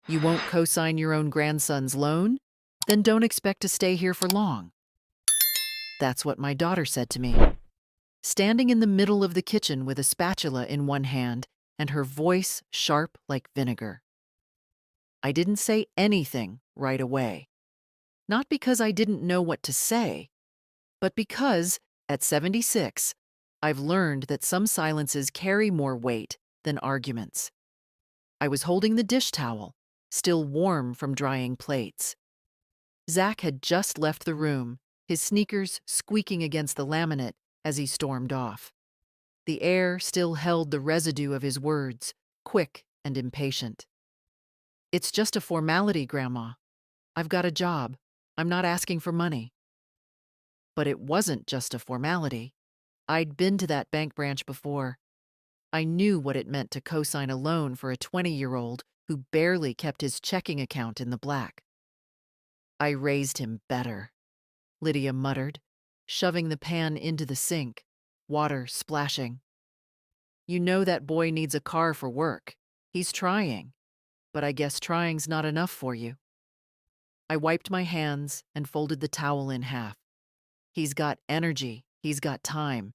You won't co-sign your own grandson's loan? Then don't expect to stay here for long. That's what my daughter said to me, standing in the middle of the kitchen with a spatula in one hand and her voice sharp like vinegar. I didn't say anything right away. Not because I didn't know what to say, but because, at 76, I've learned that some silences carry more weight than arguments. I was holding the dish towel, still warm from drying plates. Zach had just left the room, his sneakers squeaking against the laminate as he stormed off. The air still held the residue of his words, quick and impatient. "It's just a formality, Grandma. I've got a job. I'm not asking for money." But it wasn't just a formality. I'd been to that bank branch before. I knew what it meant to co-sign a loan for a 20-year-old who barely kept his checking account in the black. "I raised him better," Lydia muttered, shoving the pan into the sink, water splashing. "You know that boy needs a car for work. He's trying, but I guess trying's not enough for you." I wiped my hands and folded the towel in half. "He's got energy. He's got time.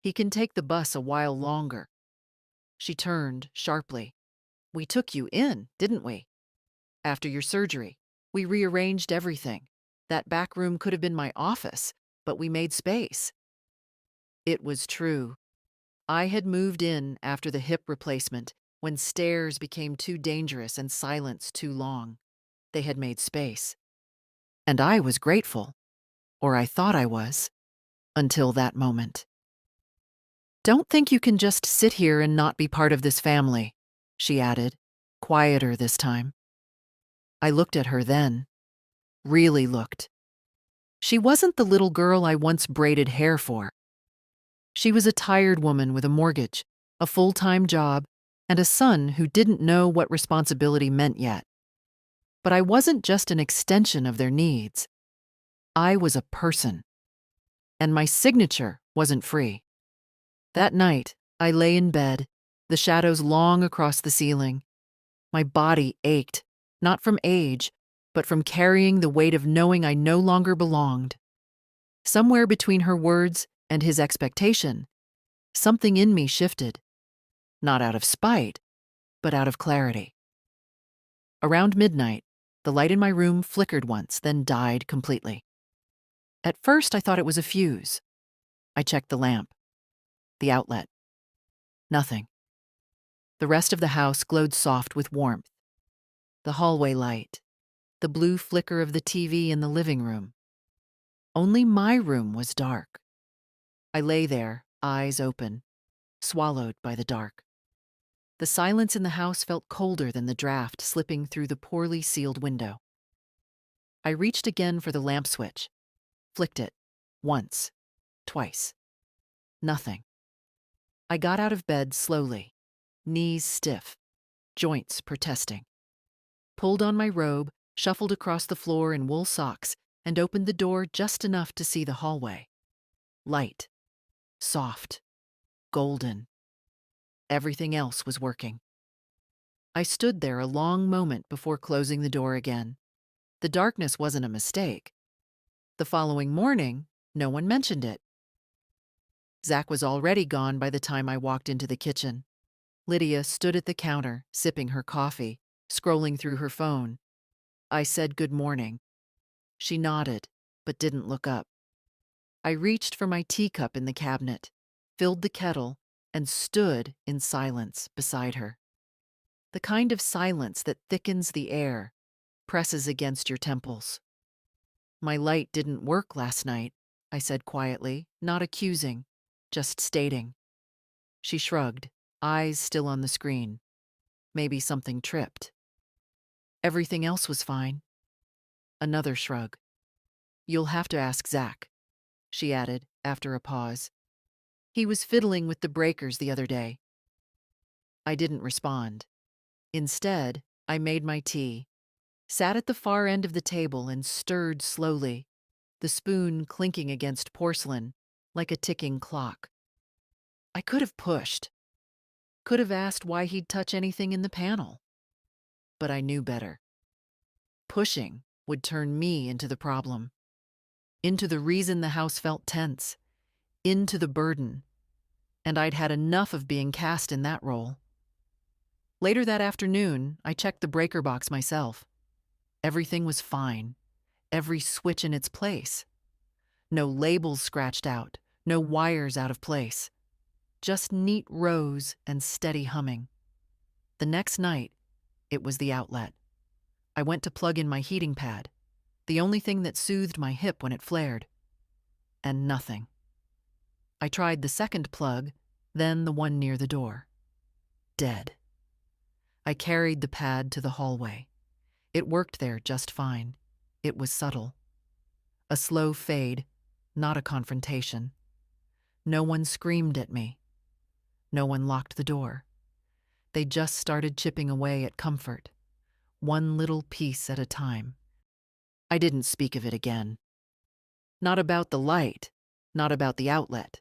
He can take the bus a while longer." She turned sharply. "We took you in, didn't we? After your surgery, we rearranged everything. That back room could have been my office, but we made space." It was true. I had moved in after the hip replacement when stairs became too dangerous and silence too long. They had made space. And I was grateful, or I thought I was, until that moment. "Don't think you can just sit here and not be part of this family," she added, quieter this time. I looked at her then, really looked. She wasn't the little girl I once braided hair for. She was a tired woman with a mortgage, a full-time job, and a son who didn't know what responsibility meant yet. But I wasn't just an extension of their needs. I was a person, and my signature wasn't free. That night, I lay in bed, the shadows long across the ceiling. My body ached, not from age, but from carrying the weight of knowing I no longer belonged. Somewhere between her words and his expectation, something in me shifted, not out of spite, but out of clarity. Around midnight, the light in my room flickered once, then died completely. At first, I thought it was a fuse. I checked the lamp, the outlet. Nothing. The rest of the house glowed soft with warmth. The hallway light, the blue flicker of the TV in the living room. Only my room was dark. I lay there, eyes open, swallowed by the dark. The silence in the house felt colder than the draft slipping through the poorly sealed window. I reached again for the lamp switch, flicked it, once, twice. Nothing. I got out of bed slowly, knees stiff, joints protesting. Pulled on my robe, shuffled across the floor in wool socks, and opened the door just enough to see the hallway. Light, soft, golden. Everything else was working. I stood there a long moment before closing the door again. The darkness wasn't a mistake. The following morning, no one mentioned it. Zach was already gone by the time I walked into the kitchen. Lydia stood at the counter, sipping her coffee, scrolling through her phone. I said good morning. She nodded, but didn't look up. I reached for my teacup in the cabinet, filled the kettle, and stood in silence beside her. The kind of silence that thickens the air, presses against your temples. "My light didn't work last night," I said quietly, not accusing, just stating. She shrugged, eyes still on the screen. Maybe something tripped. "Everything else was fine." Another shrug. "You'll have to ask Zach," she added after a pause. "He was fiddling with the breakers the other day." I didn't respond. Instead, I made my tea, sat at the far end of the table and stirred slowly, the spoon clinking against porcelain like a ticking clock. I could have pushed, could have asked why he'd touch anything in the panel. but I knew better. Pushing would turn me into the problem, into the reason the house felt tense, into the burden, and I'd had enough of being cast in that role. Later that afternoon, I checked the breaker box myself. Everything was fine, every switch in its place. No labels scratched out, no wires out of place. Just neat rows and steady humming. The next night, it was the outlet. I went to plug in my heating pad, the only thing that soothed my hip when it flared. And nothing. I tried the second plug, then the one near the door. Dead. I carried the pad to the hallway. It worked there just fine. It was subtle. A slow fade, not a confrontation. No one screamed at me. No one locked the door. They just started chipping away at comfort, one little piece at a time. I didn't speak of it again. Not about the light, not about the outlet.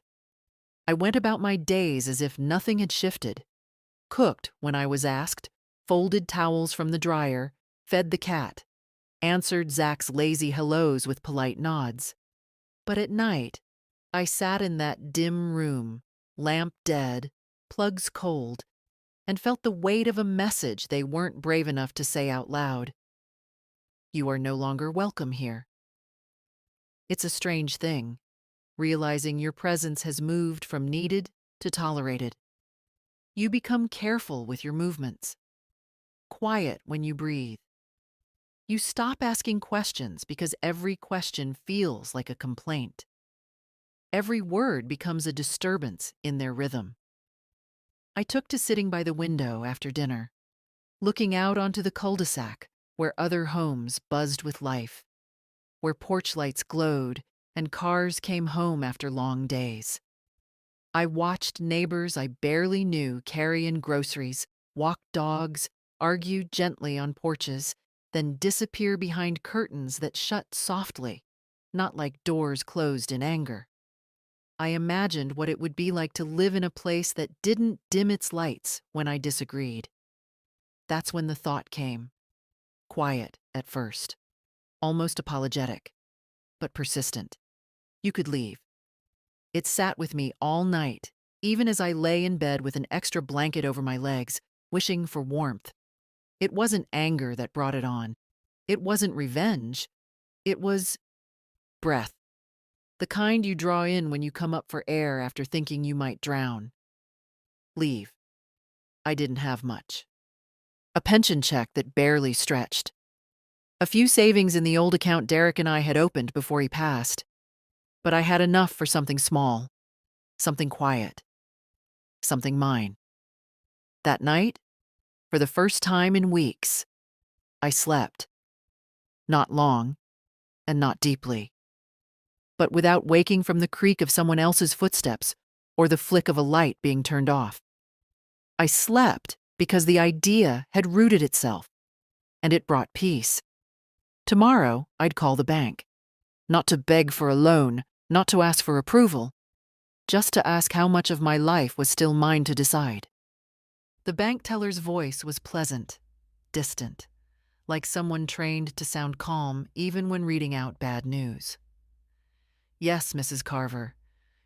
I went about my days as if nothing had shifted. Cooked when I was asked, folded towels from the dryer, fed the cat, answered Zach's lazy hellos with polite nods. But at night, I sat in that dim room, lamp dead, plugs cold, and felt the weight of a message they weren't brave enough to say out loud. You are no longer welcome here. It's a strange thing, realizing your presence has moved from needed to tolerated. You become careful with your movements, quiet when you breathe. You stop asking questions because every question feels like a complaint. Every word becomes a disturbance in their rhythm. I took to sitting by the window after dinner, looking out onto the cul-de-sac where other homes buzzed with life, where porch lights glowed and cars came home after long days. I watched neighbors I barely knew carry in groceries, walk dogs, argue gently on porches, then disappear behind curtains that shut softly, not like doors closed in anger. I imagined what it would be like to live in a place that didn't dim its lights when I disagreed. That's when the thought came. Quiet at first, almost apologetic, but persistent. You could leave. It sat with me all night, even as I lay in bed with an extra blanket over my legs, wishing for warmth. It wasn't anger that brought it on. It wasn't revenge. It was breath. The kind you draw in when you come up for air after thinking you might drown. Leave. I didn't have much. A pension check that barely stretched. A few savings in the old account Derek and I had opened before he passed. But I had enough for something small, something quiet, something mine. That night, for the first time in weeks, I slept. Not long, and not deeply, but without waking from the creak of someone else's footsteps or the flick of a light being turned off. I slept because the idea had rooted itself, and it brought peace. Tomorrow, I'd call the bank. Not to beg for a loan, not to ask for approval, just to ask how much of my life was still mine to decide. The bank teller's voice was pleasant, distant, like someone trained to sound calm even when reading out bad news. Yes, Mrs. Carver,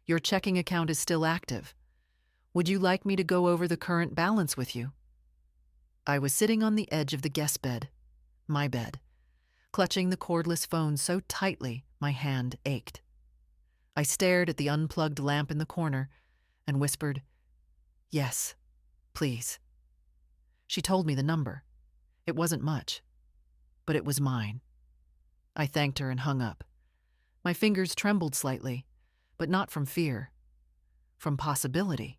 your checking account is still active. Would you like me to go over the current balance with you? I was sitting on the edge of the guest bed, my bed, clutching the cordless phone so tightly my hand ached. I stared at the unplugged lamp in the corner and whispered, "Yes, please." She told me the number. It wasn't much, but it was mine. I thanked her and hung up. My fingers trembled slightly, but not from fear, from possibility.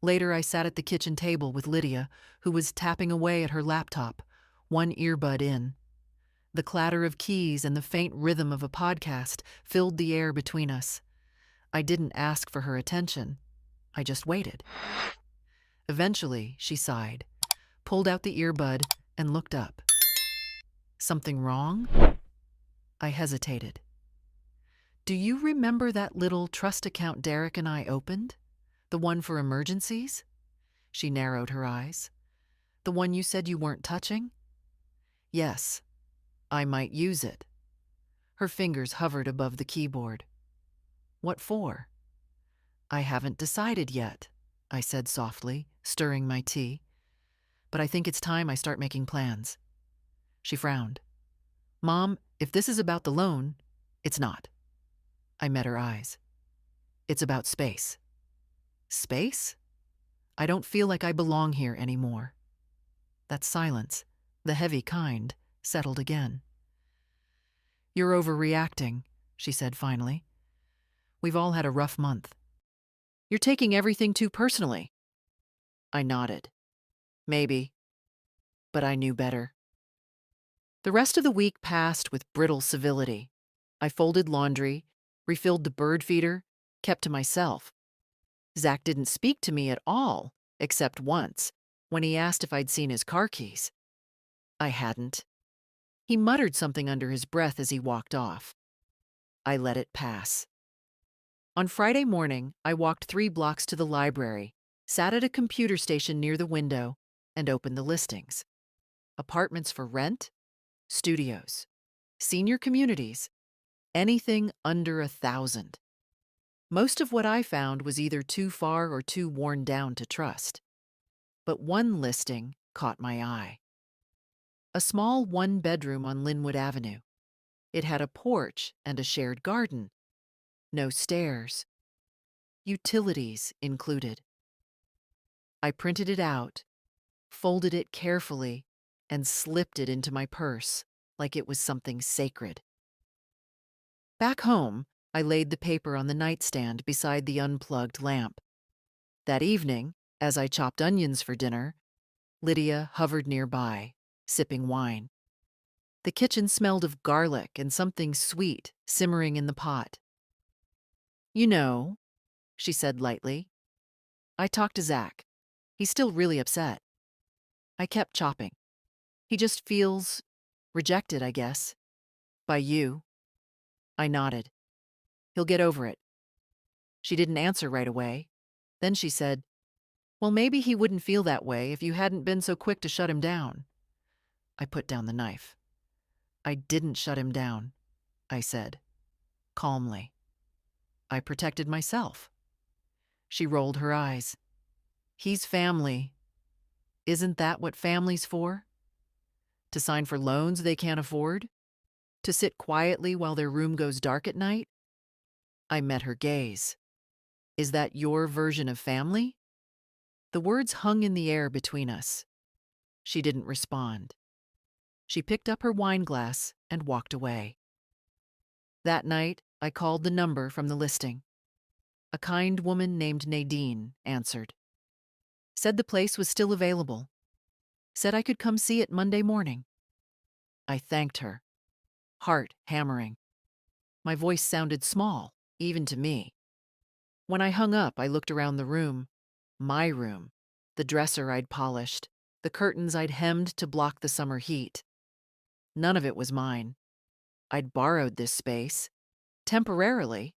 Later, I sat at the kitchen table with Lydia, who was tapping away at her laptop, one earbud in. The clatter of keys and the faint rhythm of a podcast filled the air between us. I didn't ask for her attention. I just waited. Eventually, she sighed, pulled out the earbud, and looked up. Something wrong? I hesitated. Do you remember that little trust account Derek and I opened? The one for emergencies? She narrowed her eyes. The one you said you weren't touching? Yes, I might use it. Her fingers hovered above the keyboard. What for? I haven't decided yet, I said softly, stirring my tea. But I think it's time I start making plans. She frowned. Mom, if this is about the loan, it's not. I met her eyes. It's about space. Space? I don't feel like I belong here anymore. That silence, the heavy kind, settled again. You're overreacting, she said finally. We've all had a rough month. You're taking everything too personally. I nodded. Maybe. But I knew better. The rest of the week passed with brittle civility. I folded laundry, refilled the bird feeder, kept to myself. Zach didn't speak to me at all, except once, when he asked if I'd seen his car keys. I hadn't. He muttered something under his breath as he walked off. I let it pass. On Friday morning, I walked 3 blocks to the library, sat at a computer station near the window, and opened the listings. Apartments for rent, studios, senior communities, anything under 1,000. Most of what I found was either too far or too worn down to trust. But one listing caught my eye. A small 1-bedroom on Linwood Avenue. It had a porch and a shared garden. No stairs. Utilities included. I printed it out, folded it carefully, and slipped it into my purse like it was something sacred. Back home, I laid the paper on the nightstand beside the unplugged lamp. That evening, as I chopped onions for dinner, Lydia hovered nearby, sipping wine. The kitchen smelled of garlic and something sweet simmering in the pot. You know, she said lightly, I talked to Zach. He's still really upset. I kept chopping. He just feels rejected, I guess. By you. I nodded. He'll get over it. She didn't answer right away. Then she said, well, maybe he wouldn't feel that way if you hadn't been so quick to shut him down. I put down the knife. I didn't shut him down, I said, calmly. I protected myself. She rolled her eyes. He's family. Isn't that what family's for? To sign for loans they can't afford? To sit quietly while their room goes dark at night? I met her gaze. Is that your version of family? The words hung in the air between us. She didn't respond. She picked up her wine glass and walked away. That night, I called the number from the listing. A kind woman named Nadine answered. Said the place was still available. Said I could come see it Monday morning. I thanked her, heart hammering. My voice sounded small, even to me. When I hung up, I looked around the room. My room. The dresser I'd polished. The curtains I'd hemmed to block the summer heat. None of it was mine. I'd borrowed this space. Temporarily.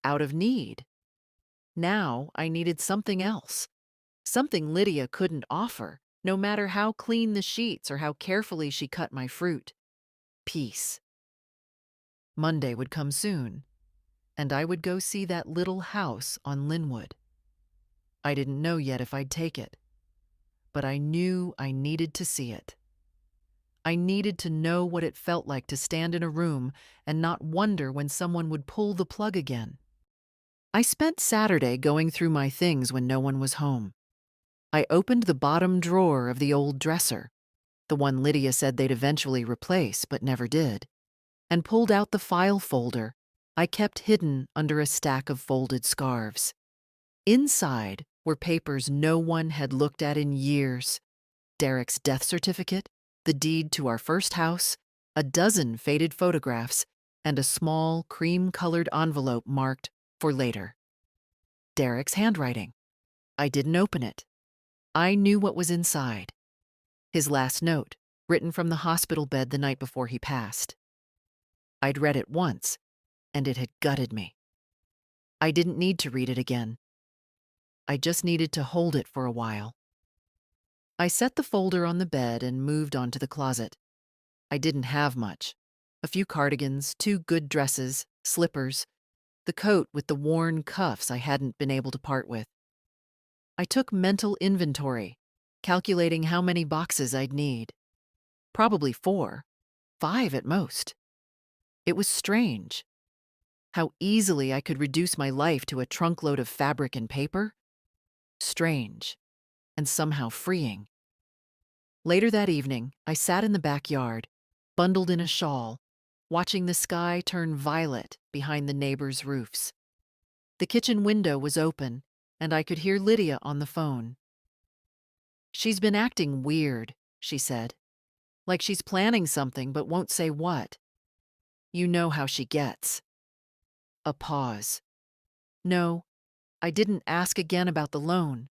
Out of need. Now I needed something else. Something Lydia couldn't offer, no matter how clean the sheets or how carefully she cut my fruit. Peace. Monday would come soon, and I would go see that little house on Linwood. I didn't know yet if I'd take it, but I knew I needed to see it. I needed to know what it felt like to stand in a room and not wonder when someone would pull the plug again. I spent Saturday going through my things when no one was home. I opened the bottom drawer of the old dresser, the one Lydia said they'd eventually replace but never did, and pulled out the file folder I kept hidden under a stack of folded scarves. Inside were papers no one had looked at in years. Derek's death certificate, the deed to our first house, a dozen faded photographs, and a small cream-colored envelope marked for later. Derek's handwriting. I didn't open it. I knew what was inside. His last note, written from the hospital bed the night before he passed. I'd read it once, and it had gutted me. I didn't need to read it again. I just needed to hold it for a while. I set the folder on the bed and moved on to the closet. I didn't have much. A few cardigans, two good dresses, slippers, the coat with the worn cuffs I hadn't been able to part with. I took mental inventory, calculating how many boxes I'd need. Probably 4, 5 at most. It was strange. How easily I could reduce my life to a trunkload of fabric and paper. Strange, and somehow freeing. Later that evening, I sat in the backyard, bundled in a shawl, watching the sky turn violet behind the neighbors' roofs. The kitchen window was open, and I could hear Lydia on the phone. "She's been acting weird," she said. "Like she's planning something but won't say what. You know how she gets." A pause. "No, I didn't ask again about the loan.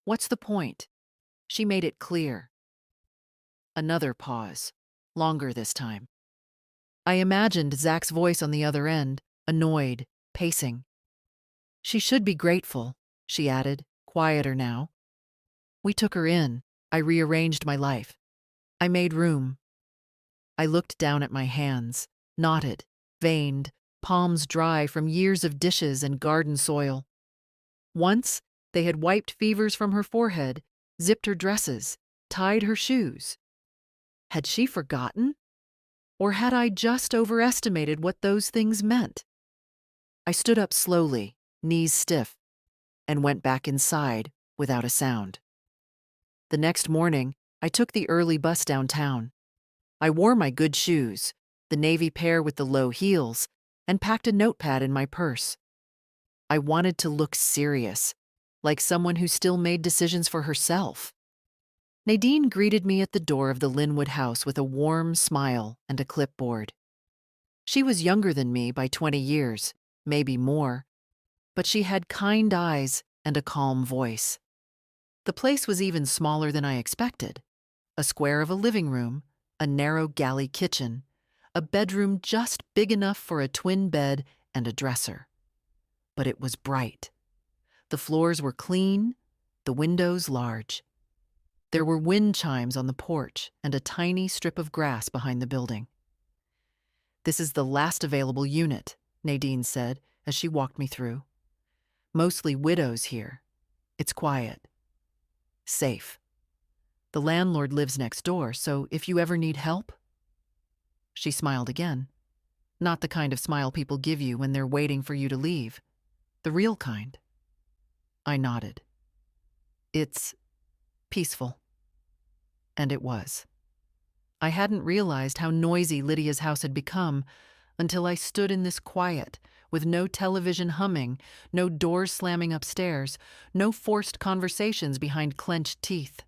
What's the point?" She made it clear. Another pause. Longer this time. I imagined Zach's voice on the other end, annoyed, pacing. "She should be grateful," she added, quieter now. We took her in. I rearranged my life. I made room. I looked down at my hands, knotted, veined, palms dry from years of dishes and garden soil. Once, they had wiped fevers from her forehead, zipped her dresses, tied her shoes. Had she forgotten? Or had I just overestimated what those things meant? I stood up slowly, knees stiff, and went back inside without a sound. The next morning, I took the early bus downtown. I wore my good shoes, the navy pair with the low heels, and packed a notepad in my purse. I wanted to look serious, like someone who still made decisions for herself. Nadine greeted me at the door of the Linwood house with a warm smile and a clipboard. She was younger than me by 20 years, maybe more, but she had kind eyes and a calm voice. The place was even smaller than I expected. A square of a living room, a narrow galley kitchen, a bedroom just big enough for a twin bed and a dresser. But it was bright. The floors were clean, the windows large. There were wind chimes on the porch and a tiny strip of grass behind the building. "This is the last available unit," Nadine said as she walked me through. "Mostly widows here. It's quiet. Safe. The landlord lives next door, so if you ever need help..." She smiled again. Not the kind of smile people give you when they're waiting for you to leave. The real kind. I nodded. "It's peaceful." And it was. I hadn't realized how noisy Lydia's house had become until I stood in this quiet, with no television humming, no doors slamming upstairs, no forced conversations behind clenched teeth.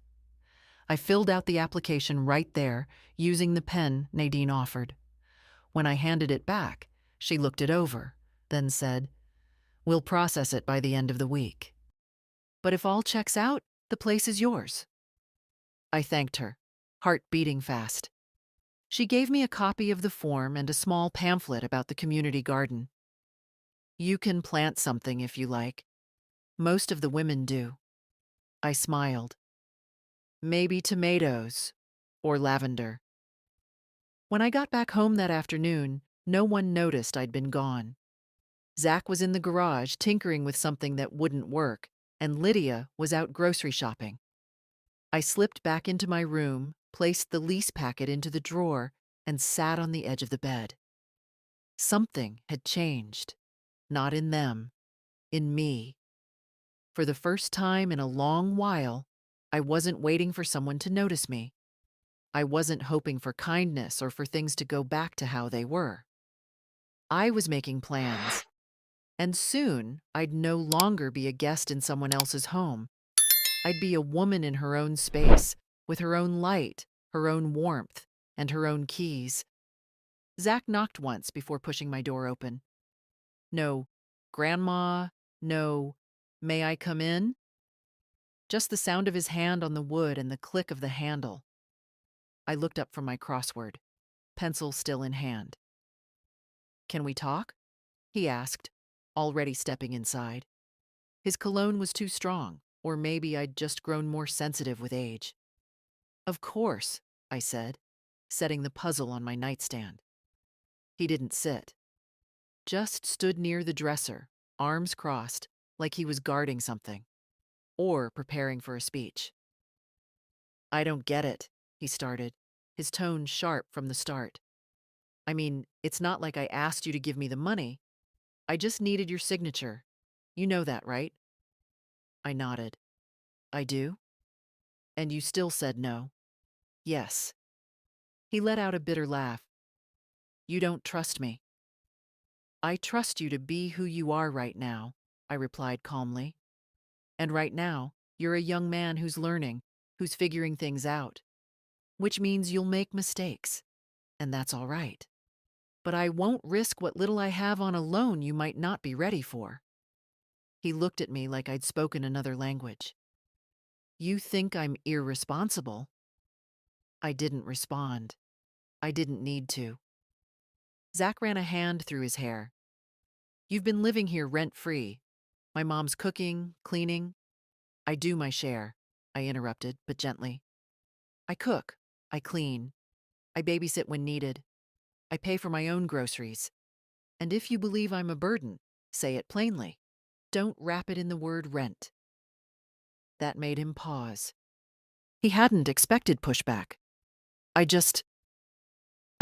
I filled out the application right there, using the pen Nadine offered. When I handed it back, she looked it over, then said, "We'll process it by the end of the week. But if all checks out, the place is yours." I thanked her, heart beating fast. She gave me a copy of the form and a small pamphlet about the community garden. "You can plant something if you like. Most of the women do." I smiled. "Maybe tomatoes or lavender." When I got back home that afternoon, no one noticed I'd been gone. Zach was in the garage tinkering with something that wouldn't work, and Lydia was out grocery shopping. I slipped back into my room, placed the lease packet into the drawer, and sat on the edge of the bed. Something had changed. Not in them, in me. For the first time in a long while, I wasn't waiting for someone to notice me. I wasn't hoping for kindness or for things to go back to how they were. I was making plans, and soon I'd no longer be a guest in someone else's home. I'd be a woman in her own space, with her own light, her own warmth, and her own keys. Zach knocked once before pushing my door open. No, "Grandma," no, "May I come in?" Just the sound of his hand on the wood and the click of the handle. I looked up from my crossword, pencil still in hand. "Can we talk?" he asked, already stepping inside. His cologne was too strong, or maybe I'd just grown more sensitive with age. Of course, I said, setting the puzzle on my nightstand. He didn't sit, just stood near the dresser, arms crossed, like he was guarding something, or preparing for a speech. I don't get it, he started, his tone sharp from the start. I mean, it's not like I asked you to give me the money. I just needed your signature. You know that, right? I nodded. I do? And you still said no. Yes. He let out a bitter laugh. You don't trust me. I trust you to be who you are right now, I replied calmly. And right now, you're a young man who's learning, who's figuring things out, which means you'll make mistakes, and that's all right. But I won't risk what little I have on a loan you might not be ready for. He looked at me like I'd spoken another language. You think I'm irresponsible? I didn't respond. I didn't need to. Zach ran a hand through his hair. You've been living here rent-free. My mom's cooking, cleaning. I do my share, I interrupted, but gently. I cook. I clean. I babysit when needed. I pay for my own groceries. And if you believe I'm a burden, say it plainly. Don't wrap it in the word rent. That made him pause. He hadn't expected pushback. I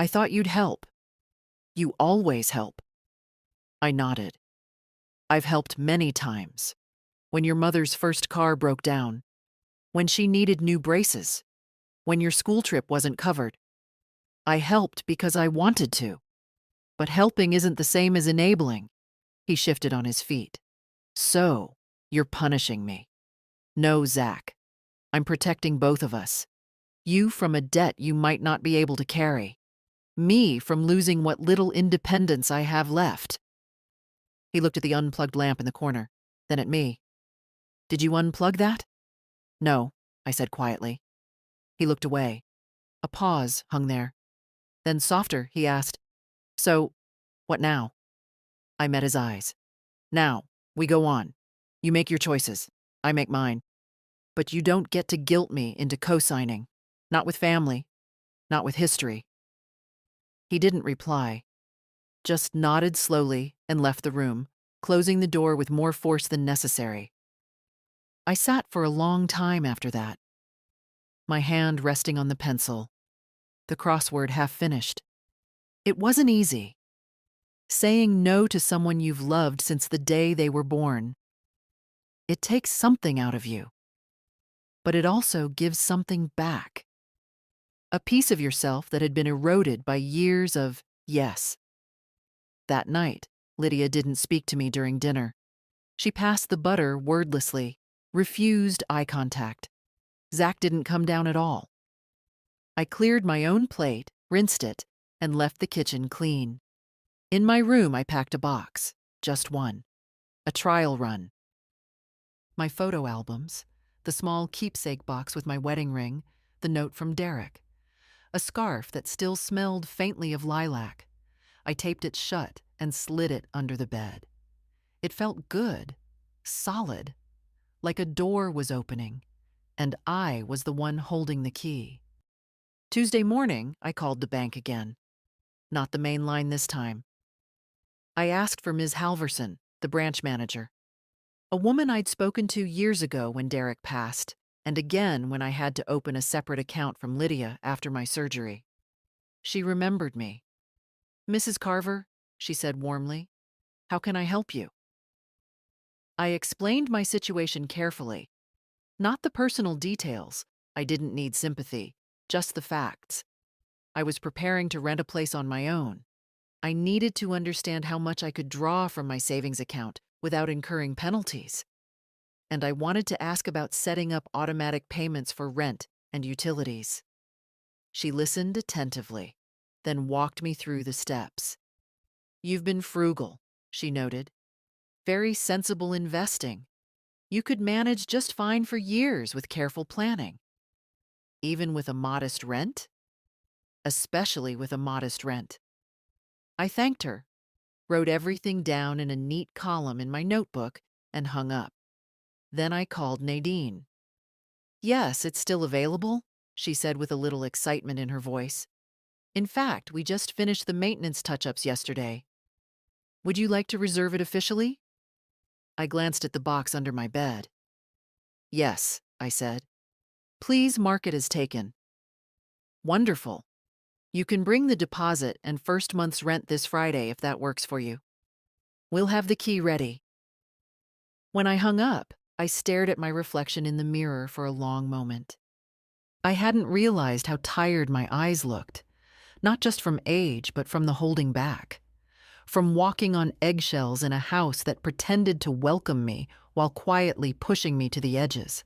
thought you'd help. You always help. I nodded. I've helped many times. When your mother's first car broke down. When she needed new braces. When your school trip wasn't covered. I helped because I wanted to. But helping isn't the same as enabling. He shifted on his feet. So, you're punishing me. No, Zach. I'm protecting both of us. You from a debt you might not be able to carry. Me from losing what little independence I have left. He looked at the unplugged lamp in the corner, then at me. Did you unplug that? No, I said quietly. He looked away. A pause hung there. Then softer, he asked, So, what now? I met his eyes. Now, we go on. You make your choices. I make mine. But you don't get to guilt me into co-signing. Not with family. Not with history. He didn't reply, just nodded slowly and left the room, closing the door with more force than necessary. I sat for a long time after that, my hand resting on the pencil, the crossword half finished. It wasn't easy. Saying no to someone you've loved since the day they were born. It takes something out of you, but it also gives something back. A piece of yourself that had been eroded by years of yes. That night, Lydia didn't speak to me during dinner. She passed the butter wordlessly, refused eye contact. Zach didn't come down at all. I cleared my own plate, rinsed it, and left the kitchen clean. In my room, I packed a box, just one, a trial run. My photo albums, the small keepsake box with my wedding ring, the note from Derek, a scarf that still smelled faintly of lilac. I taped it shut and slid it under the bed. It felt good, solid, like a door was opening, and I was the one holding the key. Tuesday morning, I called the bank again. Not the main line this time. I asked for Ms. Halverson, the branch manager. A woman I'd spoken to years ago when Derek passed, and again when I had to open a separate account from Lydia after my surgery. She remembered me. Mrs. Carver, she said warmly, how can I help you? I explained my situation carefully. Not the personal details. I didn't need sympathy, just the facts. I was preparing to rent a place on my own. I needed to understand how much I could draw from my savings account without incurring penalties. And I wanted to ask about setting up automatic payments for rent and utilities. She listened attentively, then walked me through the steps. You've been frugal, she noted. Very sensible investing. You could manage just fine for years with careful planning. Even with a modest rent? Especially with a modest rent. I thanked her, wrote everything down in a neat column in my notebook, and hung up. Then I called Nadine. Yes, it's still available, she said with a little excitement in her voice. In fact, we just finished the maintenance touch-ups yesterday. Would you like to reserve it officially? I glanced at the box under my bed. Yes, I said. Please mark it as taken. Wonderful. You can bring the deposit and first month's rent this Friday if that works for you. We'll have the key ready. When I hung up, I stared at my reflection in the mirror for a long moment. I hadn't realized how tired my eyes looked, not just from age, but from the holding back. From walking on eggshells in a house that pretended to welcome me while quietly pushing me to the edges.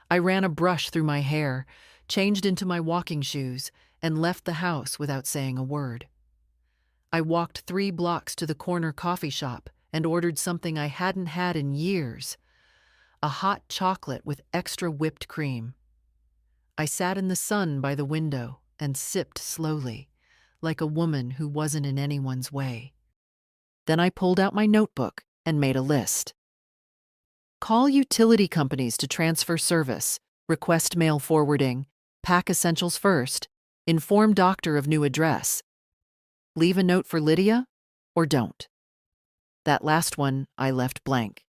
I ran a brush through my hair, changed into my walking shoes, and left the house without saying a word. I walked 3 blocks to the corner coffee shop and ordered something I hadn't had in years, a hot chocolate with extra whipped cream. I sat in the sun by the window and sipped slowly, like a woman who wasn't in anyone's way. Then I pulled out my notebook and made a list. Call utility companies to transfer service, request mail forwarding, pack essentials first, inform doctor of new address. Leave a note for Lydia or don't. That last one I left blank.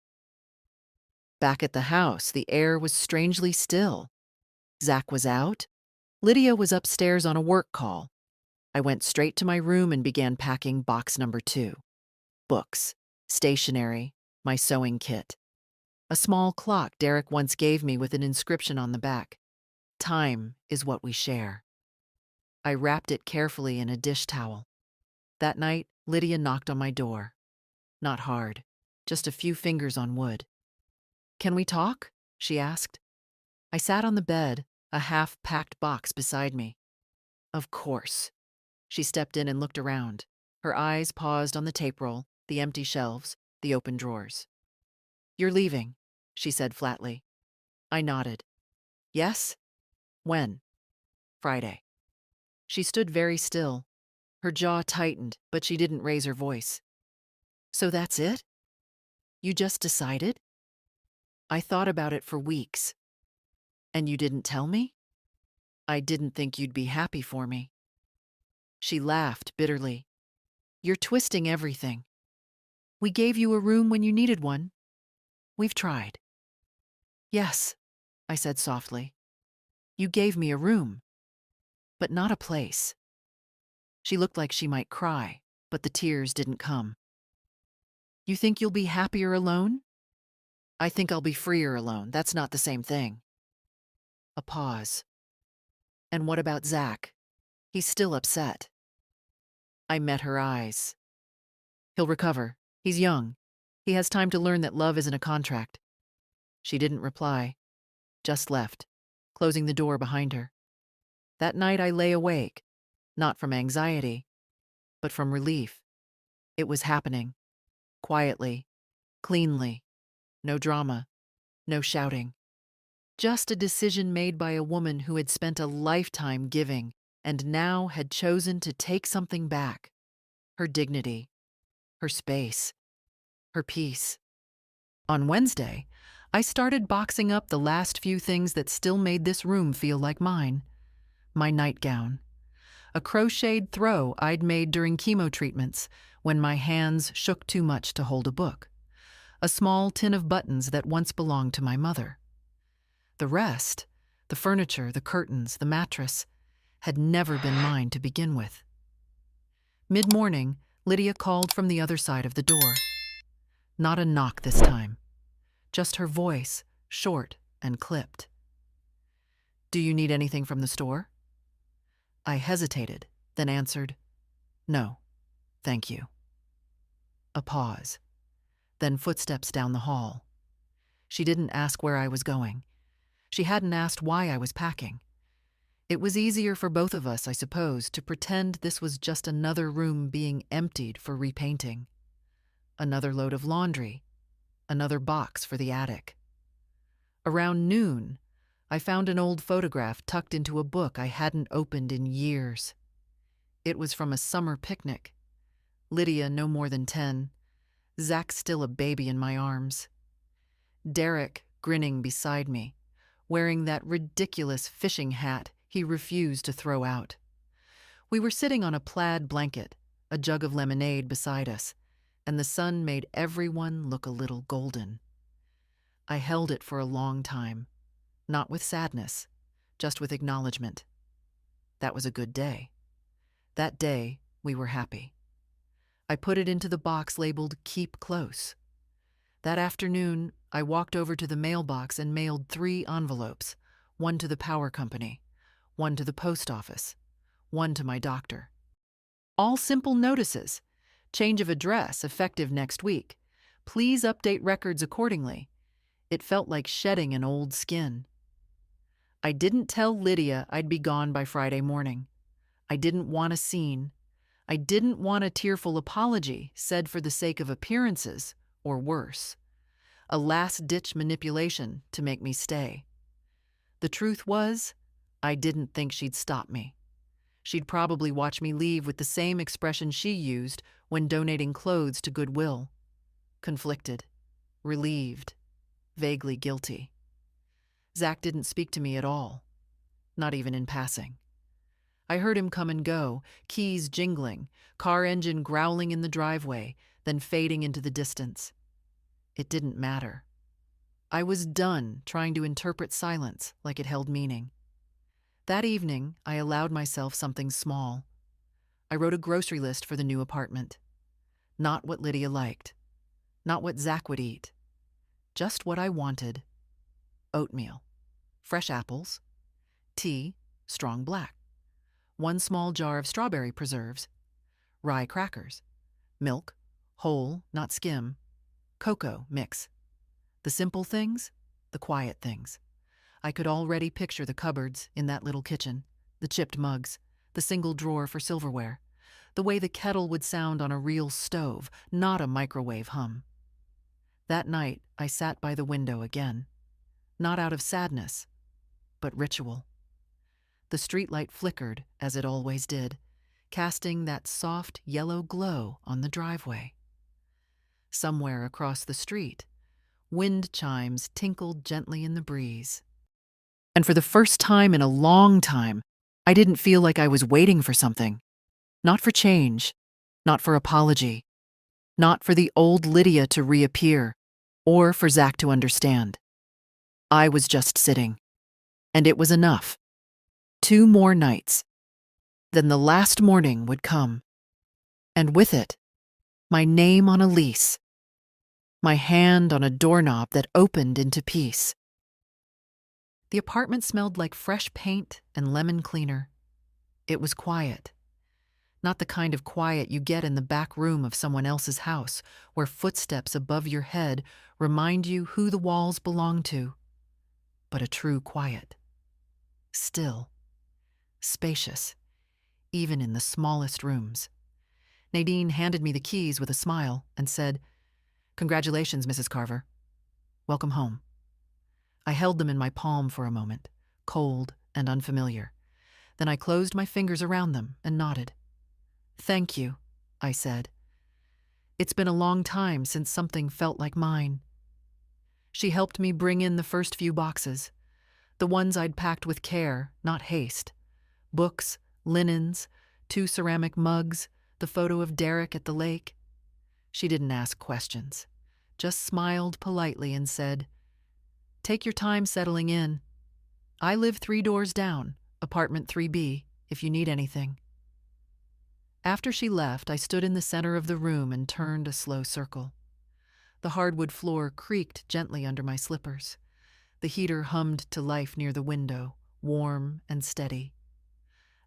Back at the house, the air was strangely still. Zach was out. Lydia was upstairs on a work call. I went straight to my room and began packing box number 2. Books, stationery, my sewing kit. A small clock Derek once gave me with an inscription on the back. Time is what we share. I wrapped it carefully in a dish towel. That night, Lydia knocked on my door. Not hard, just a few fingers on wood. Can we talk? She asked. I sat on the bed, a half-packed box beside me. Of course. She stepped in and looked around. Her eyes paused on the tape roll, the empty shelves, the open drawers. You're leaving, she said flatly. I nodded. Yes? When? Friday. She stood very still. Her jaw tightened, but she didn't raise her voice. So that's it? You just decided? I thought about it for weeks. And you didn't tell me? I didn't think you'd be happy for me. She laughed bitterly. You're twisting everything. We gave you a room when you needed one. We've tried. Yes, I said softly. You gave me a room, but not a place. She looked like she might cry, but the tears didn't come. You think you'll be happier alone? I think I'll be freer alone. That's not the same thing. A pause. And what about Zach? He's still upset. I met her eyes. He'll recover. He's young. He has time to learn that love isn't a contract. She didn't reply, just left, closing the door behind her. That night I lay awake, not from anxiety, but from relief. It was happening. Quietly, cleanly. No drama, no shouting. Just a decision made by a woman who had spent a lifetime giving and now had chosen to take something back. Her dignity, her space, her peace. On Wednesday, I started boxing up the last few things that still made this room feel like mine. My nightgown, a crocheted throw I'd made during chemo treatments when my hands shook too much to hold a book, a small tin of buttons that once belonged to my mother. The rest, the furniture, the curtains, the mattress, had never been mine to begin with. Mid-morning, Lydia called from the other side of the door. Not a knock this time, just her voice, short and clipped. Do you need anything from the store? I hesitated, then answered, No, thank you. A pause, then footsteps down the hall. She didn't ask where I was going. She hadn't asked why I was packing. It was easier for both of us, I suppose, to pretend this was just another room being emptied for repainting. Another load of laundry, another box for the attic. Around noon, I found an old photograph tucked into a book I hadn't opened in years. It was from a summer picnic. Lydia no more than 10. Zach still a baby in my arms. Derek grinning beside me, wearing that ridiculous fishing hat he refused to throw out. We were sitting on a plaid blanket, a jug of lemonade beside us, and the sun made everyone look a little golden. I held it for a long time, not with sadness, just with acknowledgement. That was a good day. That day, we were happy. I put it into the box labeled Keep Close. That afternoon, I walked over to the mailbox and mailed 3 envelopes, one to the power company, one to the post office, one to my doctor. All simple notices. Change of address effective next week. Please update records accordingly. It felt like shedding an old skin. I didn't tell Lydia I'd be gone by Friday morning. I didn't want a scene. I didn't want a tearful apology said for the sake of appearances, or worse. A last-ditch manipulation to make me stay. The truth was, I didn't think she'd stop me. She'd probably watch me leave with the same expression she used when donating clothes to Goodwill. Conflicted, relieved, vaguely guilty. Zach didn't speak to me at all, not even in passing. I heard him come and go, keys jingling, car engine growling in the driveway, then fading into the distance. It didn't matter. I was done trying to interpret silence like it held meaning. That evening, I allowed myself something small. I wrote a grocery list for the new apartment. Not what Lydia liked. Not what Zach would eat. Just what I wanted. Oatmeal. Fresh apples. Tea, strong black. 1 small jar of strawberry preserves. Rye crackers. Milk, whole, not skim. Cocoa, mix. The simple things, the quiet things. I could already picture the cupboards in that little kitchen, the chipped mugs, the single drawer for silverware, the way the kettle would sound on a real stove, not a microwave hum. That night, I sat by the window again, not out of sadness, but ritual. The streetlight flickered, as it always did, casting that soft yellow glow on the driveway. Somewhere across the street, wind chimes tinkled gently in the breeze. And for the first time in a long time, I didn't feel like I was waiting for something. Not for change, not for apology, not for the old Lydia to reappear, or for Zach to understand. I was just sitting, and it was enough. 2 more nights. Then the last morning would come, and with it, my name on a lease, my hand on a doorknob that opened into peace. The apartment smelled like fresh paint and lemon cleaner. It was quiet. Not the kind of quiet you get in the back room of someone else's house, where footsteps above your head remind you who the walls belong to, but a true quiet. Still. Spacious, even in the smallest rooms. Nadine handed me the keys with a smile and said, "Congratulations, Mrs. Carver. Welcome home." I held them in my palm for a moment, cold and unfamiliar. Then I closed my fingers around them and nodded. "Thank you," I said. "It's been a long time since something felt like mine." She helped me bring in the first few boxes, the ones I'd packed with care, not haste. Books, linens, 2 ceramic mugs, the photo of Derek at the lake. She didn't ask questions, just smiled politely and said, "Take your time settling in. I live 3 doors down, apartment 3B, if you need anything." After she left, I stood in the center of the room and turned a slow circle. The hardwood floor creaked gently under my slippers. The heater hummed to life near the window, warm and steady.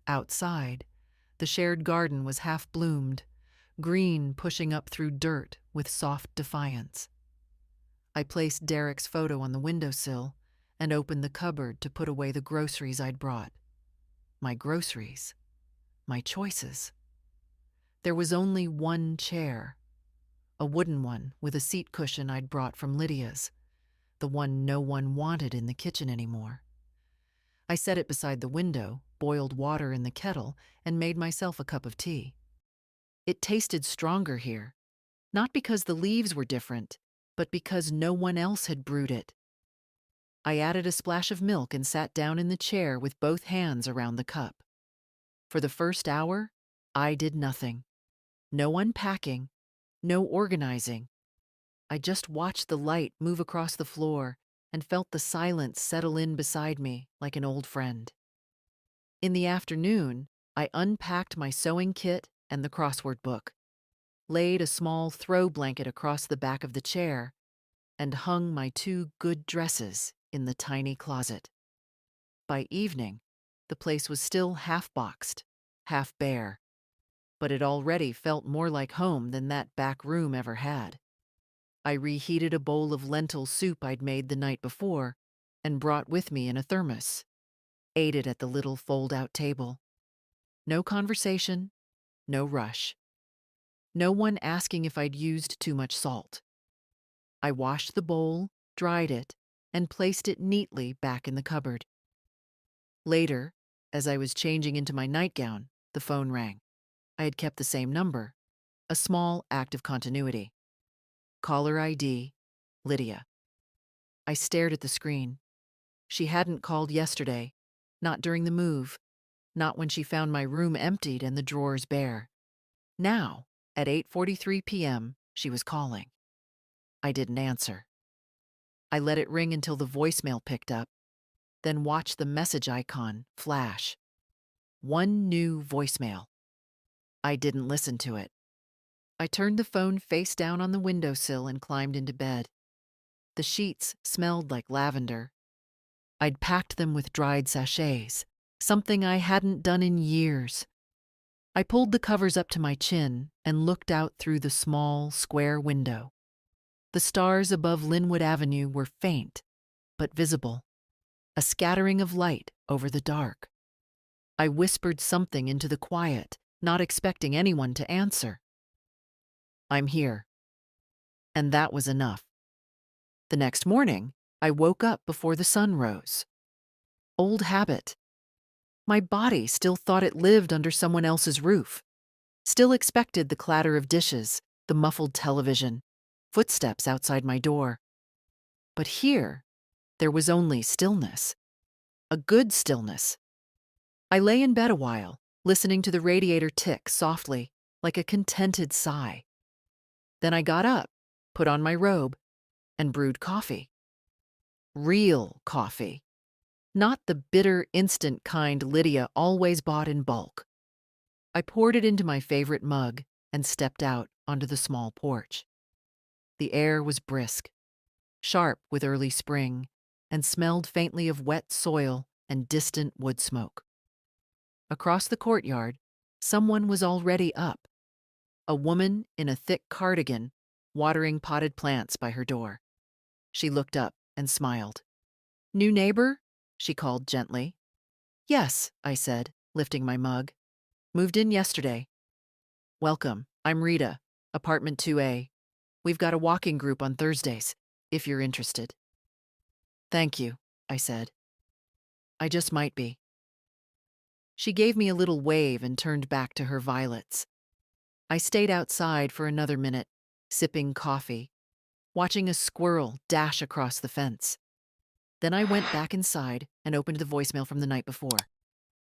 Outside, the shared garden was half-bloomed, green pushing up through dirt with soft defiance. I placed Derek's photo on the windowsill and opened the cupboard to put away the groceries I'd brought. My groceries. My choices. There was only one chair, a wooden one with a seat cushion I'd brought from Lydia's, the one no one wanted in the kitchen anymore. I set it beside the window, boiled water in the kettle, and made myself a cup of tea. It tasted stronger here, not because the leaves were different, but because no one else had brewed it. I added a splash of milk and sat down in the chair with both hands around the cup. For the first hour, I did nothing. No unpacking, no organizing. I just watched the light move across the floor and felt the silence settle in beside me like an old friend. In the afternoon, I unpacked my sewing kit and the crossword book, laid a small throw blanket across the back of the chair, and hung my two good dresses in the tiny closet. By evening, the place was still half boxed, half bare, but it already felt more like home than that back room ever had. I reheated a bowl of lentil soup I'd made the night before and brought with me in a thermos, ate it at the little fold-out table. No conversation, no rush. No one asking if I'd used too much salt. I washed the bowl, dried it, and placed it neatly back in the cupboard. Later, as I was changing into my nightgown, the phone rang. I had kept the same number, a small act of continuity. Caller ID, Lydia. I stared at the screen. She hadn't called yesterday, not during the move, not when she found my room emptied and the drawers bare. Now, at 8:43 p.m., she was calling. I didn't answer. I let it ring until the voicemail picked up, then watched the message icon flash. One new voicemail. I didn't listen to it. I turned the phone face down on the windowsill and climbed into bed. The sheets smelled like lavender. I'd packed them with dried sachets, something I hadn't done in years. I pulled the covers up to my chin and looked out through the small, square window. The stars above Linwood Avenue were faint, but visible, a scattering of light over the dark. I whispered something into the quiet, not expecting anyone to answer. I'm here. And that was enough. The next morning, I woke up before the sun rose. Old habit. My body still thought it lived under someone else's roof, still expected the clatter of dishes, the muffled television, footsteps outside my door. But here, there was only stillness. A good stillness. I lay in bed a while, listening to the radiator tick softly, like a contented sigh. Then I got up, put on my robe, and brewed coffee. Real coffee. Not the bitter, instant kind Lydia always bought in bulk. I poured it into my favorite mug and stepped out onto the small porch. The air was brisk, sharp with early spring, and smelled faintly of wet soil and distant wood smoke. Across the courtyard, someone was already up. A woman in a thick cardigan, watering potted plants by her door. She looked up and smiled. "New neighbor?" she called gently. "Yes," I said, lifting my mug. "Moved in yesterday." "Welcome. I'm Rita, apartment 2A. We've got a walking group on Thursdays, if you're interested." "Thank you," I said. "I just might be." She gave me a little wave and turned back to her violets. I stayed outside for another minute, sipping coffee, watching a squirrel dash across the fence. Then I went back inside and opened the voicemail from the night before.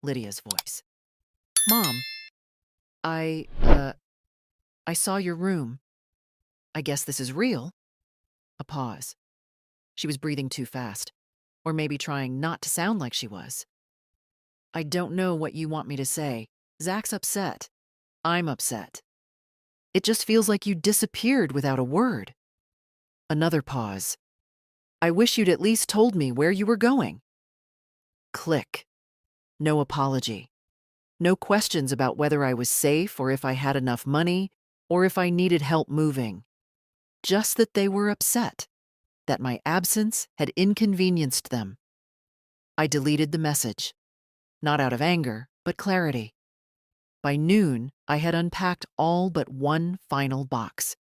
Lydia's voice. "Mom, I, uh, I saw your room. I guess this is real." A pause. She was breathing too fast, or maybe trying not to sound like she was. "I don't know what you want me to say. Zach's upset. I'm upset. It just feels like you disappeared without a word." Another pause. "I wish you'd at least told me where you were going." Click. No apology. No questions about whether I was safe or if I had enough money or if I needed help moving. Just that they were upset, that my absence had inconvenienced them. I deleted the message, not out of anger, but clarity. By noon, I had unpacked all but one final box,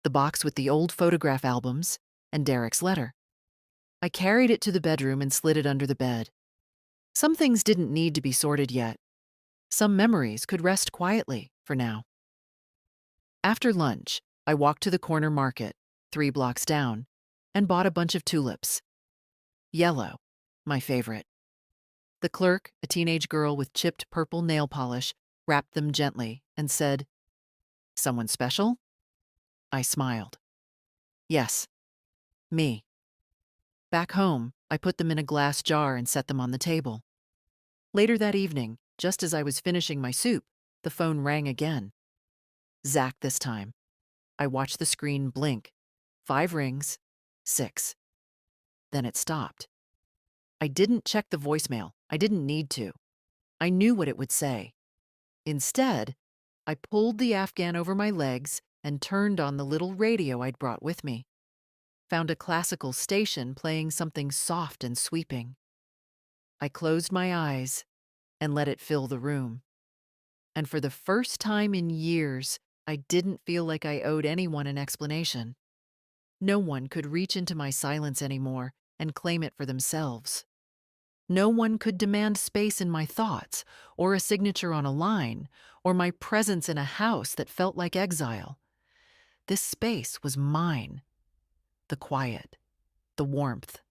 the box with the old photograph albums and Derek's letter. I carried it to the bedroom and slid it under the bed. Some things didn't need to be sorted yet. Some memories could rest quietly for now. After lunch, I walked to the corner market, 3 blocks down, and bought a bunch of tulips. Yellow, my favorite. The clerk, a teenage girl with chipped purple nail polish, wrapped them gently and said, "Someone special?" I smiled. "Yes, me." Back home, I put them in a glass jar and set them on the table. Later that evening, just as I was finishing my soup, the phone rang again. Zach this time. I watched the screen blink. 5 rings, 6. Then it stopped. I didn't check the voicemail. I didn't need to. I knew what it would say. Instead, I pulled the Afghan over my legs and turned on the little radio I'd brought with me. Found a classical station playing something soft and sweeping. I closed my eyes and let it fill the room. And for the first time in years, I didn't feel like I owed anyone an explanation. No one could reach into my silence anymore and claim it for themselves. No one could demand space in my thoughts, or a signature on a line, or my presence in a house that felt like exile. This space was mine. The quiet, the warmth,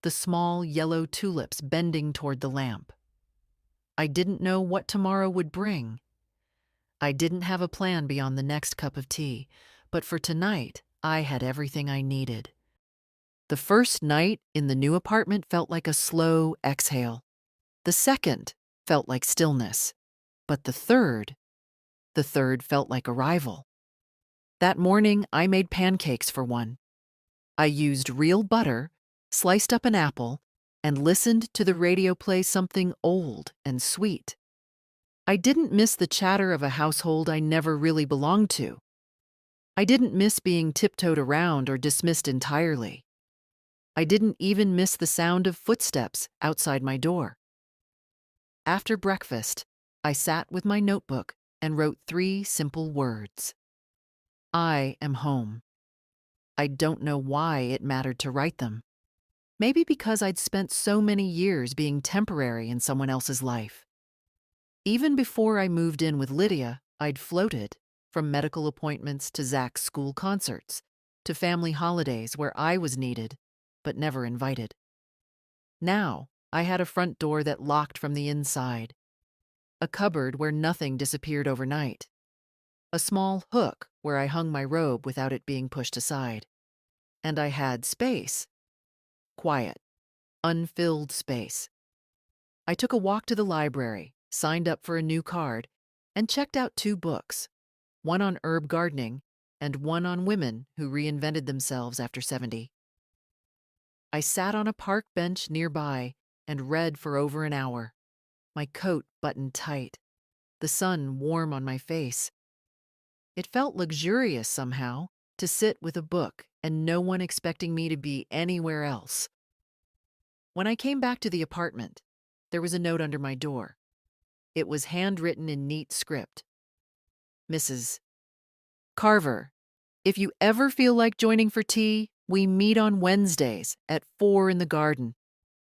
the small yellow tulips bending toward the lamp. I didn't know what tomorrow would bring. I didn't have a plan beyond the next cup of tea, but for tonight, I had everything I needed. The first night in the new apartment felt like a slow exhale. The second felt like stillness. But the third felt like arrival. That morning, I made pancakes for one. I used real butter, sliced up an apple, and listened to the radio play something old and sweet. I didn't miss the chatter of a household I never really belonged to. I didn't miss being tiptoed around or dismissed entirely. I didn't even miss the sound of footsteps outside my door. After breakfast, I sat with my notebook and wrote 3 simple words. I am home. I don't know why it mattered to write them. Maybe because I'd spent so many years being temporary in someone else's life. Even before I moved in with Lydia, I'd floated, from medical appointments to Zach's school concerts, to family holidays where I was needed, but never invited. Now, I had a front door that locked from the inside, a cupboard where nothing disappeared overnight, a small hook where I hung my robe without it being pushed aside. And I had space. Quiet, unfilled space. I took a walk to the library, signed up for a new card, and checked out 2 books, one on herb gardening and one on women who reinvented themselves after 70. I sat on a park bench nearby and read for over an hour, my coat buttoned tight, the sun warm on my face. It felt luxurious somehow to sit with a book and no one expecting me to be anywhere else. When I came back to the apartment, there was a note under my door. It was handwritten in neat script. Mrs. Carver, if you ever feel like joining for tea, we meet on Wednesdays at 4 in the garden.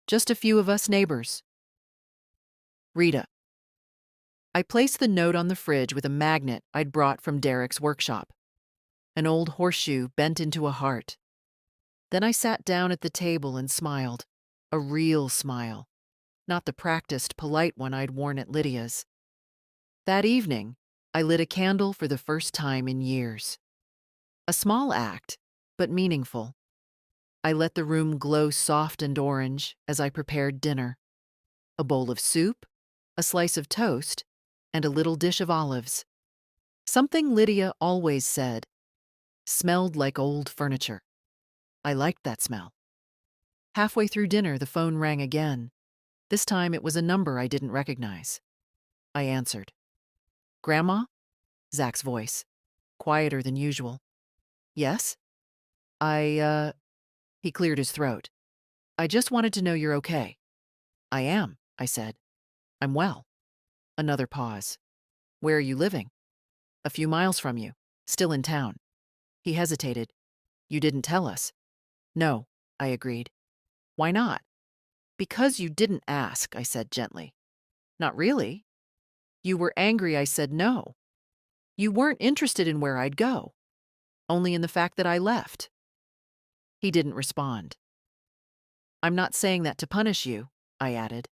Just a few of us neighbors. Rita. I placed the note on the fridge with a magnet I'd brought from Derek's workshop. An old horseshoe bent into a heart. Then I sat down at the table and smiled. A real smile. Not the practiced, polite one I'd worn at Lydia's. That evening, I lit a candle for the first time in years. A small act, but meaningful. I let the room glow soft and orange as I prepared dinner. A bowl of soup, a slice of toast, and a little dish of olives. Something Lydia always said, smelled like old furniture. I liked that smell. Halfway through dinner, the phone rang again. This time it was a number I didn't recognize. I answered. Grandma? Zach's voice, quieter than usual. Yes? He cleared his throat. I just wanted to know you're okay. I am, I said. I'm well. Another pause. Where are you living? A few miles from you, still in town. He hesitated. You didn't tell us. No, I agreed. Why not? Because you didn't ask, I said gently. Not really. You were angry I said no. You weren't interested in where I'd go, only in the fact that I left. He didn't respond. I'm not saying that to punish you, I added,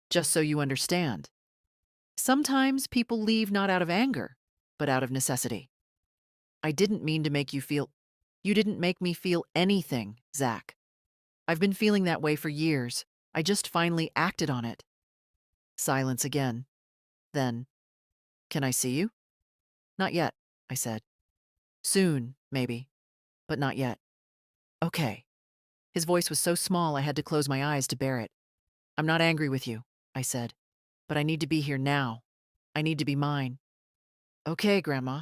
just so you understand. Sometimes people leave not out of anger, but out of necessity. I didn't mean to make you feel. You didn't make me feel anything, Zach. I've been feeling that way for years. I just finally acted on it. Silence again. Then, can I see you? Not yet, I said. Soon, maybe, but not yet. Okay. His voice was so small I had to close my eyes to bear it. I'm not angry with you, I said, but I need to be here now. I need to be mine. Okay, Grandma.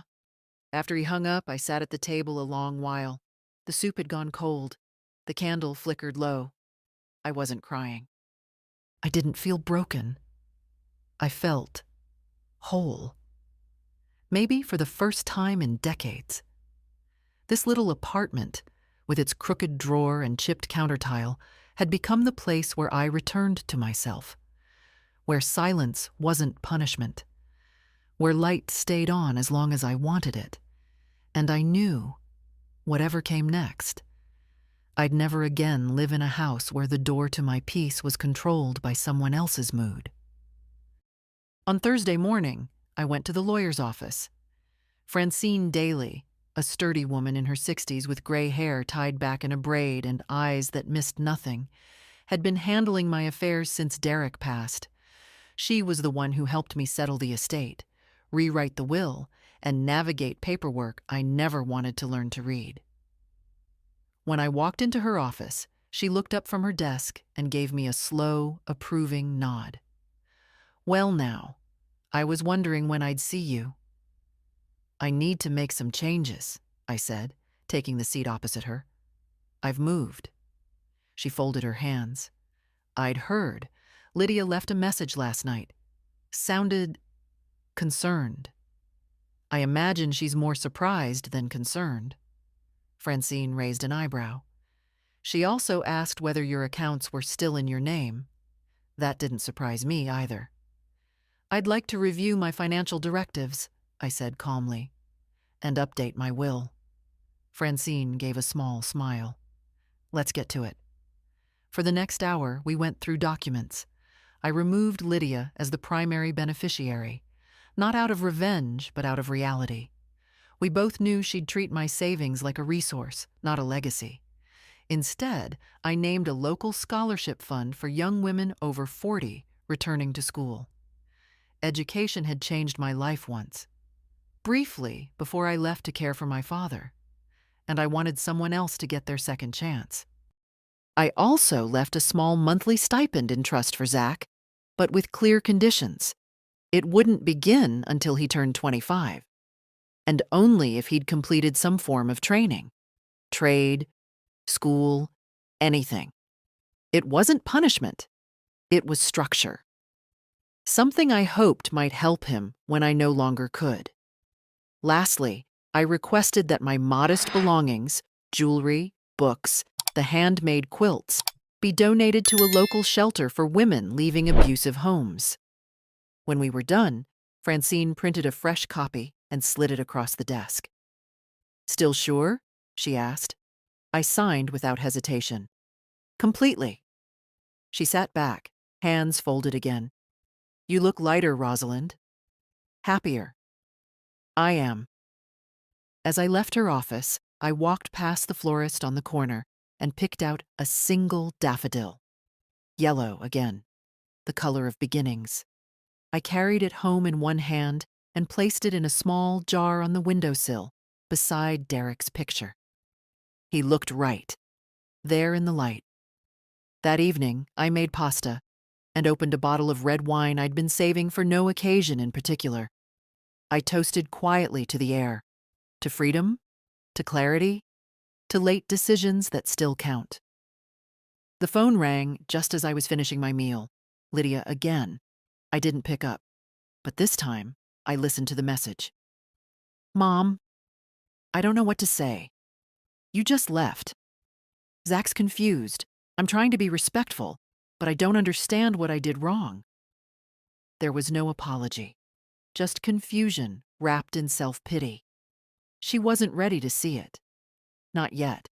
After he hung up, I sat at the table a long while. The soup had gone cold. The candle flickered low. I wasn't crying. I didn't feel broken. I felt whole. Maybe for the first time in decades. This little apartment, with its crooked drawer and chipped countertile, had become the place where I returned to myself, where silence wasn't punishment, where light stayed on as long as I wanted it, and I knew, whatever came next, I'd never again live in a house where the door to my peace was controlled by someone else's mood. On Thursday morning, I went to the lawyer's office. Francine Daly, a sturdy woman in her 60s with gray hair tied back in a braid and eyes that missed nothing, had been handling my affairs since Derek passed. She was the one who helped me settle the estate, rewrite the will, and navigate paperwork I never wanted to learn to read. When I walked into her office, she looked up from her desk and gave me a slow, approving nod. Well now, I was wondering when I'd see you. I need to make some changes, I said, taking the seat opposite her. I've moved. She folded her hands. I'd heard. Lydia left a message last night. Sounded concerned. I imagine she's more surprised than concerned. Francine raised an eyebrow. She also asked whether your accounts were still in your name. That didn't surprise me either. I'd like to review my financial directives, I said calmly, and update my will. Francine gave a small smile. Let's get to it. For the next hour, we went through documents. I removed Lydia as the primary beneficiary, not out of revenge, but out of reality. We both knew she'd treat my savings like a resource, not a legacy. Instead, I named a local scholarship fund for young women over 40 returning to school. Education had changed my life once. Briefly, before I left to care for my father. And I wanted someone else to get their second chance. I also left a small monthly stipend in trust for Zach, but with clear conditions. It wouldn't begin until he turned 25, and only if he'd completed some form of training. Trade, school, anything. It wasn't punishment. It was structure. Something I hoped might help him when I no longer could. Lastly, I requested that my modest belongings, jewelry, books, the handmade quilts, be donated to a local shelter for women leaving abusive homes. When we were done, Francine printed a fresh copy and slid it across the desk. Still sure? She asked. I signed without hesitation. Completely. She sat back, hands folded again. You look lighter, Rosalind. Happier. I am. As I left her office, I walked past the florist on the corner and picked out a single daffodil. Yellow again, the color of beginnings. I carried it home in one hand and placed it in a small jar on the windowsill beside Derek's picture. He looked right, there in the light. That evening, I made pasta and opened a bottle of red wine I'd been saving for no occasion in particular. I toasted quietly to the air, to freedom, to clarity, to late decisions that still count. The phone rang just as I was finishing my meal. Lydia again. I didn't pick up, but this time I listened to the message. Mom, I don't know what to say. You just left. Zach's confused. I'm trying to be respectful, but I don't understand what I did wrong. There was no apology, just confusion wrapped in self-pity. She wasn't ready to see it. Not yet.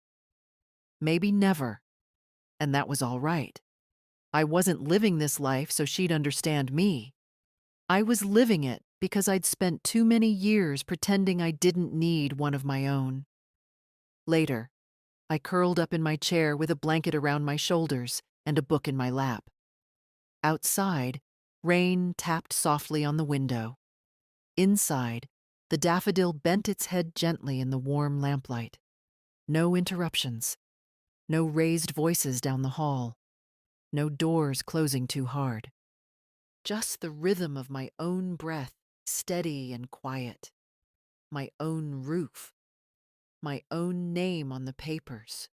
Maybe never. And that was all right. I wasn't living this life so she'd understand me. I was living it because I'd spent too many years pretending I didn't need one of my own. Later, I curled up in my chair with a blanket around my shoulders and a book in my lap. Outside, rain tapped softly on the window. Inside, the daffodil bent its head gently in the warm lamplight. No interruptions. No raised voices down the hall. No doors closing too hard. Just the rhythm of my own breath, steady and quiet. My own roof. My own name on the papers.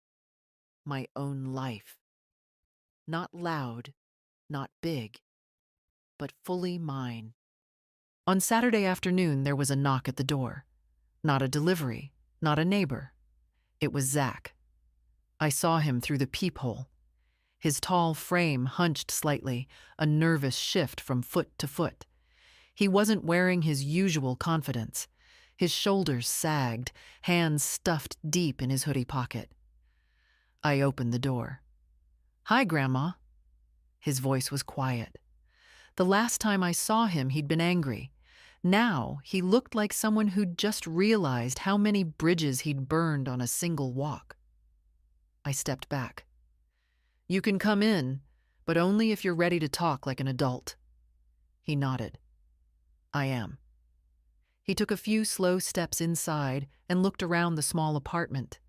My own life. Not loud, not big, but fully mine. On Saturday afternoon, there was a knock at the door. Not a delivery, not a neighbor. It was Zach. I saw him through the peephole. His tall frame hunched slightly, a nervous shift from foot to foot. He wasn't wearing his usual confidence. His shoulders sagged, hands stuffed deep in his hoodie pocket. I opened the door. "Hi, Grandma." His voice was quiet. The last time I saw him, he'd been angry. Now, he looked like someone who'd just realized how many bridges he'd burned on a single walk. I stepped back. "You can come in, but only if you're ready to talk like an adult." He nodded. "I am." He took a few slow steps inside and looked around the small apartment,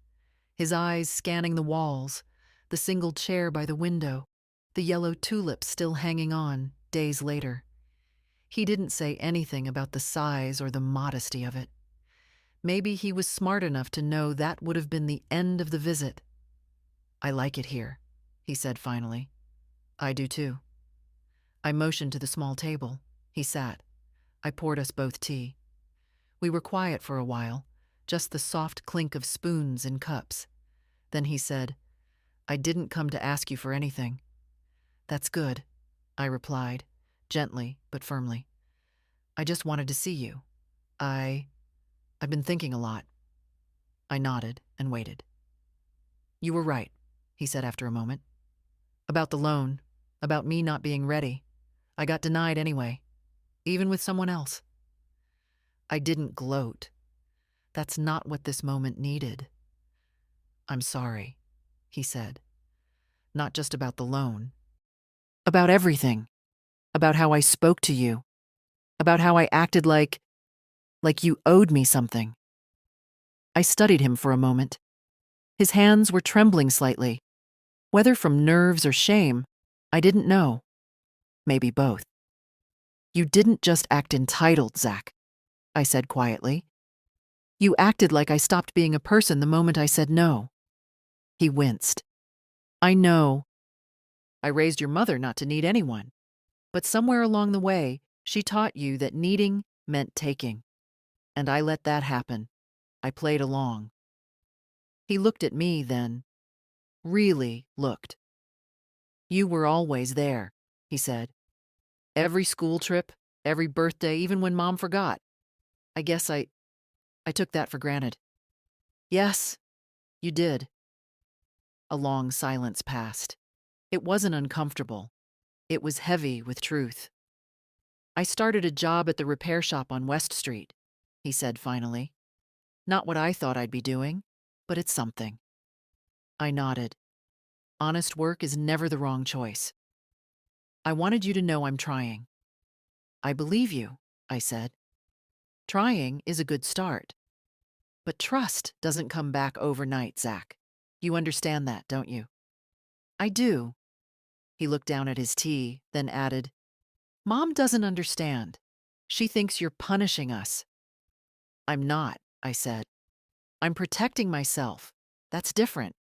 his eyes scanning the walls, the single chair by the window, the yellow tulips still hanging on, days later. He didn't say anything about the size or the modesty of it. Maybe he was smart enough to know that would have been the end of the visit. "I like it here," he said finally. "I do too." I motioned to the small table. He sat. I poured us both tea. We were quiet for a while, just the soft clink of spoons in cups. Then he said, "I didn't come to ask you for anything." "That's good," I replied, gently but firmly. "I just wanted to see you. I've been thinking a lot." I nodded and waited. "You were right," he said after a moment. "About the loan, about me not being ready. I got denied anyway, even with someone else." I didn't gloat. That's not what this moment needed. "I'm sorry," he said. "Not just about the loan. About everything. About how I spoke to you. About how I acted like you owed me something." I studied him for a moment. His hands were trembling slightly. Whether from nerves or shame, I didn't know. Maybe both. "You didn't just act entitled, Zach," I said quietly. "You acted like I stopped being a person the moment I said no." He winced. "I know. I raised your mother not to need anyone. But somewhere along the way, she taught you that needing meant taking. And I let that happen. I played along." He looked at me then. Really looked. "You were always there," he said. "Every school trip, every birthday, even when Mom forgot. I guess I took that for granted." "Yes, you did." A long silence passed. It wasn't uncomfortable. It was heavy with truth. "I started a job at the repair shop on West Street," he said finally. "Not what I thought I'd be doing, but it's something." I nodded. Honest work is never the wrong choice. "I wanted you to know I'm trying." "I believe you," I said. "Trying is a good start. But trust doesn't come back overnight, Zach. You understand that, don't you?" "I do." He looked down at his tea, then added, "Mom doesn't understand. She thinks you're punishing us." "I'm not," I said. "I'm protecting myself. That's different."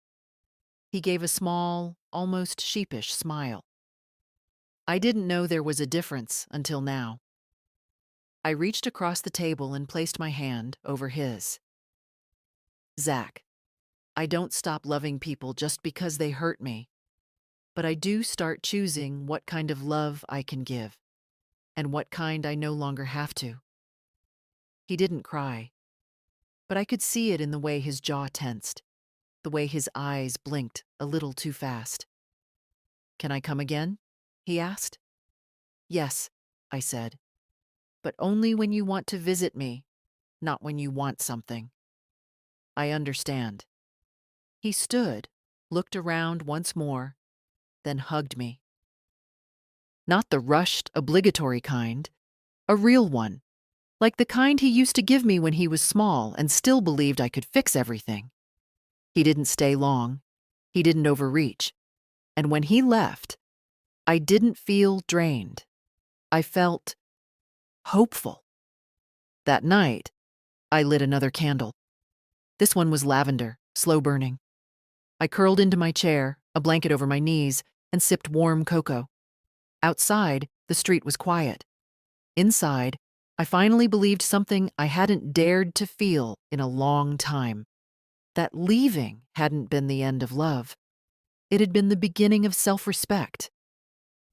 He gave a small, almost sheepish smile. I didn't know there was a difference until now. I reached across the table and placed my hand over his. "Zach, I don't stop loving people just because they hurt me, but I do start choosing what kind of love I can give, and what kind I no longer have to." He didn't cry, but I could see it in the way his jaw tensed, the way his eyes blinked a little too fast. Can I come again? He asked. Yes, I said, but only when you want to visit me, not when you want something. I understand. He stood, looked around once more, then hugged me. Not the rushed, obligatory kind, a real one, like the kind he used to give me when he was small and still believed I could fix everything. He didn't stay long. He didn't overreach. And when he left, I didn't feel drained. I felt hopeful. That night, I lit another candle. This one was lavender, slow burning. I curled into my chair, a blanket over my knees, and sipped warm cocoa. Outside, the street was quiet. Inside, I finally believed something I hadn't dared to feel in a long time. That leaving hadn't been the end of love. It had been the beginning of self-respect.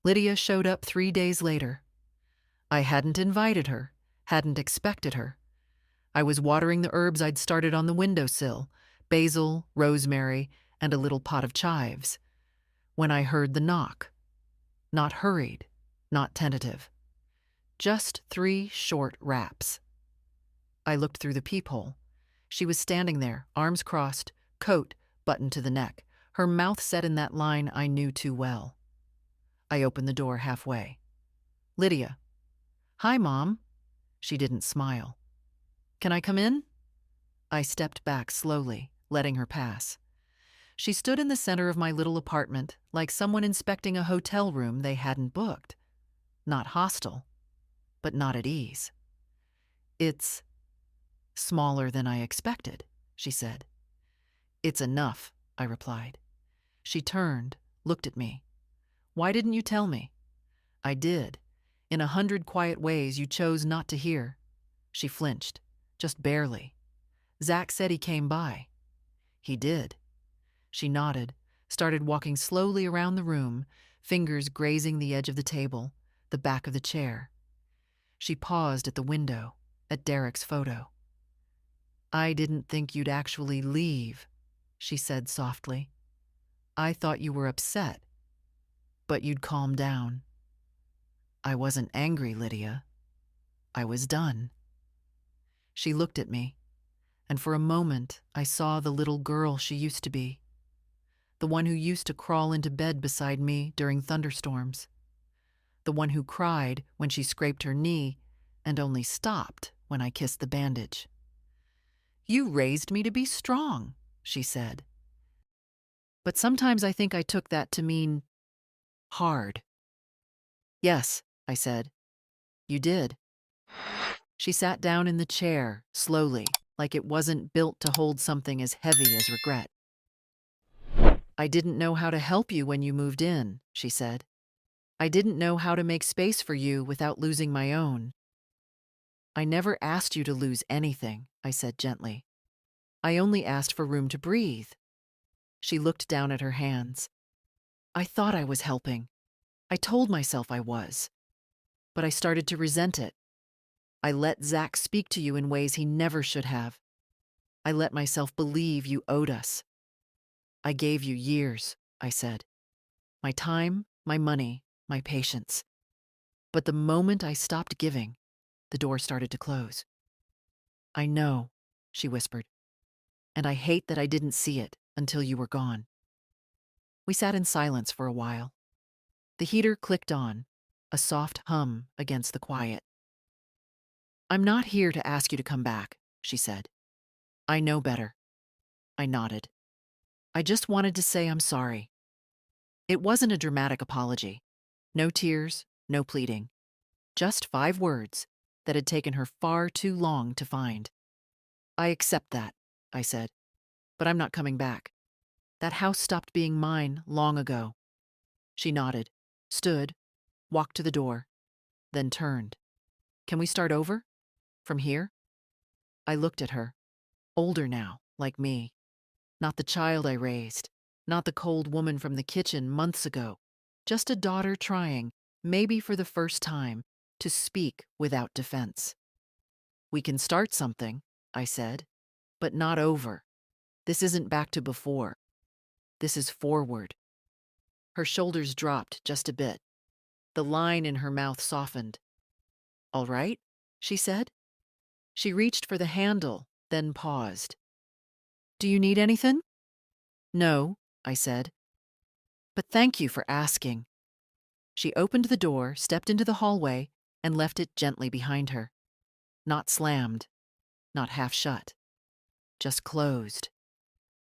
Lydia showed up 3 days later. I hadn't invited her, hadn't expected her. I was watering the herbs I'd started on the windowsill, basil, rosemary, and a little pot of chives, when I heard the knock. Not hurried, not tentative. Just 3 short raps. I looked through the peephole. She was standing there, arms crossed, coat buttoned to the neck, her mouth set in that line I knew too well. I opened the door halfway. Lydia. Hi, Mom. She didn't smile. Can I come in? I stepped back slowly, letting her pass. She stood in the center of my little apartment, like someone inspecting a hotel room they hadn't booked. Not hostile, but not at ease. It's smaller than I expected, she said. It's enough, I replied. She turned, looked at me. Why didn't you tell me? I did. In 100 quiet ways you chose not to hear. She flinched, just barely. Zach said he came by. He did. She nodded, started walking slowly around the room, fingers grazing the edge of the table, the back of the chair. She paused at the window, at Derek's photo. I didn't think you'd actually leave, she said softly. I thought you were upset, but you'd calm down. I wasn't angry, Lydia. I was done. She looked at me, and for a moment I saw the little girl she used to be, the one who used to crawl into bed beside me during thunderstorms, the one who cried when she scraped her knee and only stopped when I kissed the bandage. You raised me to be strong, she said. But sometimes I think I took that to mean hard. Yes, I said. You did. She sat down in the chair, slowly, like it wasn't built to hold something as heavy as regret. I didn't know how to help you when you moved in, she said. I didn't know how to make space for you without losing my own. I never asked you to lose anything, I said gently. I only asked for room to breathe. She looked down at her hands. I thought I was helping. I told myself I was. But I started to resent it. I let Zach speak to you in ways he never should have. I let myself believe you owed us. I gave you years, I said. My time, my money, my patience. But the moment I stopped giving, the door started to close. I know, she whispered, and I hate that I didn't see it until you were gone. We sat in silence for a while. The heater clicked on, a soft hum against the quiet. I'm not here to ask you to come back, she said. I know better. I nodded. I just wanted to say I'm sorry. It wasn't a dramatic apology. No tears, no pleading. Just 5 words that had taken her far too long to find. I accept that, I said, but I'm not coming back. That house stopped being mine long ago. She nodded, stood, walked to the door, then turned. Can we start over? From here? I looked at her, older now, like me. Not the child I raised, not the cold woman from the kitchen months ago. Just a daughter trying, maybe for the first time, to speak without defense. We can start something, I said, but not over. This isn't back to before. This is forward. Her shoulders dropped just a bit. The line in her mouth softened. "All right," she said. She reached for the handle, then paused. "Do you need anything?" "No," I said. "But thank you for asking." She opened the door, stepped into the hallway, and left it gently behind her. Not slammed, not half shut, just closed.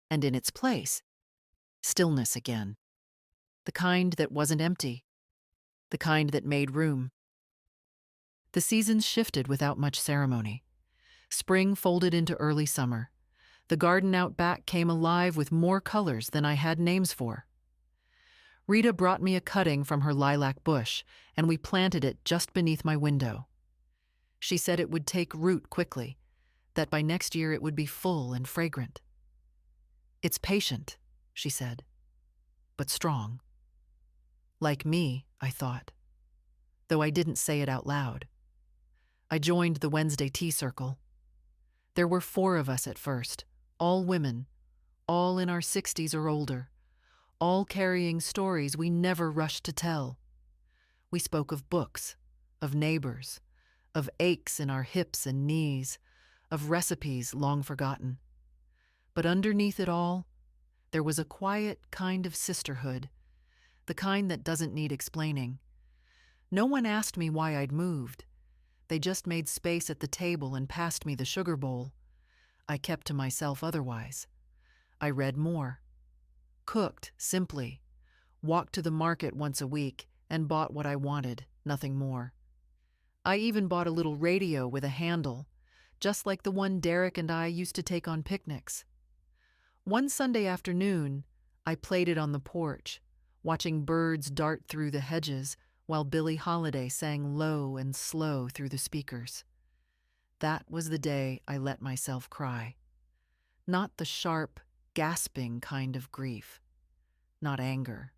And in its place, stillness again. The kind that wasn't empty, the kind that made room. The seasons shifted without much ceremony. Spring folded into early summer. The garden out back came alive with more colors than I had names for. Rita brought me a cutting from her lilac bush, and we planted it just beneath my window. She said it would take root quickly, that by next year it would be full and fragrant. "It's patient," she said, "but strong." Like me, I thought, though I didn't say it out loud. I joined the Wednesday tea circle. There were 4 of us at first, all women, all in our 60s or older, all carrying stories we never rushed to tell. We spoke of books, of neighbors, of aches in our hips and knees, of recipes long forgotten. But underneath it all, there was a quiet kind of sisterhood, the kind that doesn't need explaining. No one asked me why I'd moved. They just made space at the table and passed me the sugar bowl. I kept to myself otherwise. I read more, cooked simply, walked to the market once a week, and bought what I wanted, nothing more. I even bought a little radio with a handle, just like the one Derek and I used to take on picnics. One Sunday afternoon, I played it on the porch, watching birds dart through the hedges while Billie Holiday sang low and slow through the speakers. That was the day I let myself cry. Not the sharp, gasping kind of grief. Not anger.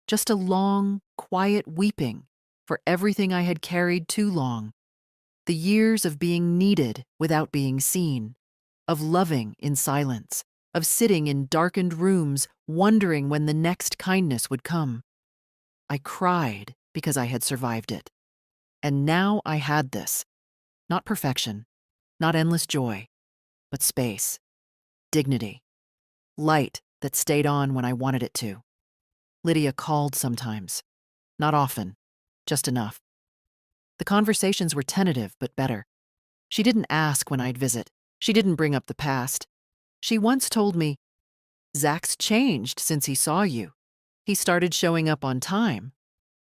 Just a long, quiet weeping for everything I had carried too long. The years of being needed without being seen, of loving in silence, of sitting in darkened rooms wondering when the next kindness would come. I cried because I had survived it. And now I had this. Not perfection, not endless joy, but space, dignity, light that stayed on when I wanted it to. Lydia called sometimes. Not often, just enough. The conversations were tentative but better. She didn't ask when I'd visit. She didn't bring up the past. She once told me, "Zach's changed since he saw you. He started showing up on time.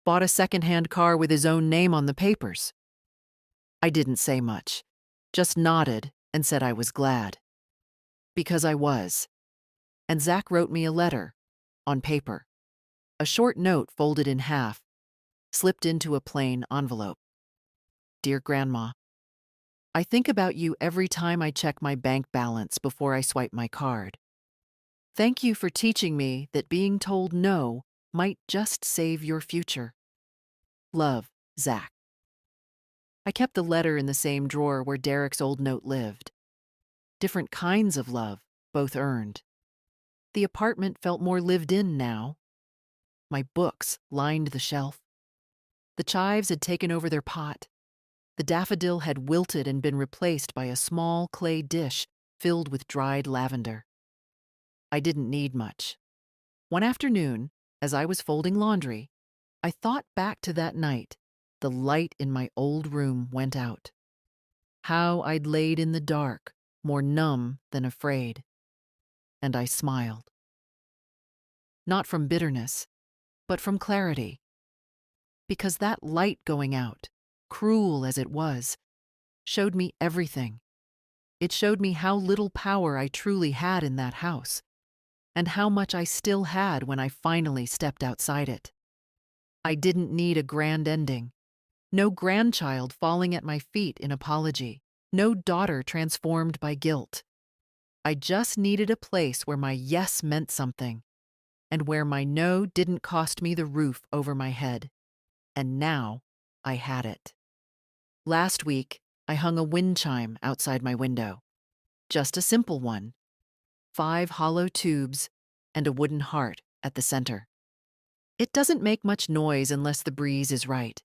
Bought a second-hand car with his own name on the papers." I didn't say much, just nodded and said I was glad. Because I was. And Zach wrote me a letter, on paper. A short note folded in half, slipped into a plain envelope. "Dear Grandma, I think about you every time I check my bank balance before I swipe my card. Thank you for teaching me that being told no might just save your future. Love, Zach." I kept the letter in the same drawer where Derek's old note lived. Different kinds of love, both earned. The apartment felt more lived in now. My books lined the shelf. The chives had taken over their pot. The daffodil had wilted and been replaced by a small clay dish filled with dried lavender. I didn't need much. One afternoon, as I was folding laundry, I thought back to that night. The light in my old room went out. How I'd laid in the dark, more numb than afraid. And I smiled. Not from bitterness, but from clarity. Because that light going out, cruel as it was, showed me everything. It showed me how little power I truly had in that house, and how much I still had when I finally stepped outside it. I didn't need a grand ending. No grandchild falling at my feet in apology. No daughter transformed by guilt. I just needed a place where my yes meant something, and where my no didn't cost me the roof over my head. And now I had it. Last week, I hung a wind chime outside my window. Just a simple one. 5 hollow tubes and a wooden heart at the center. It doesn't make much noise unless the breeze is right,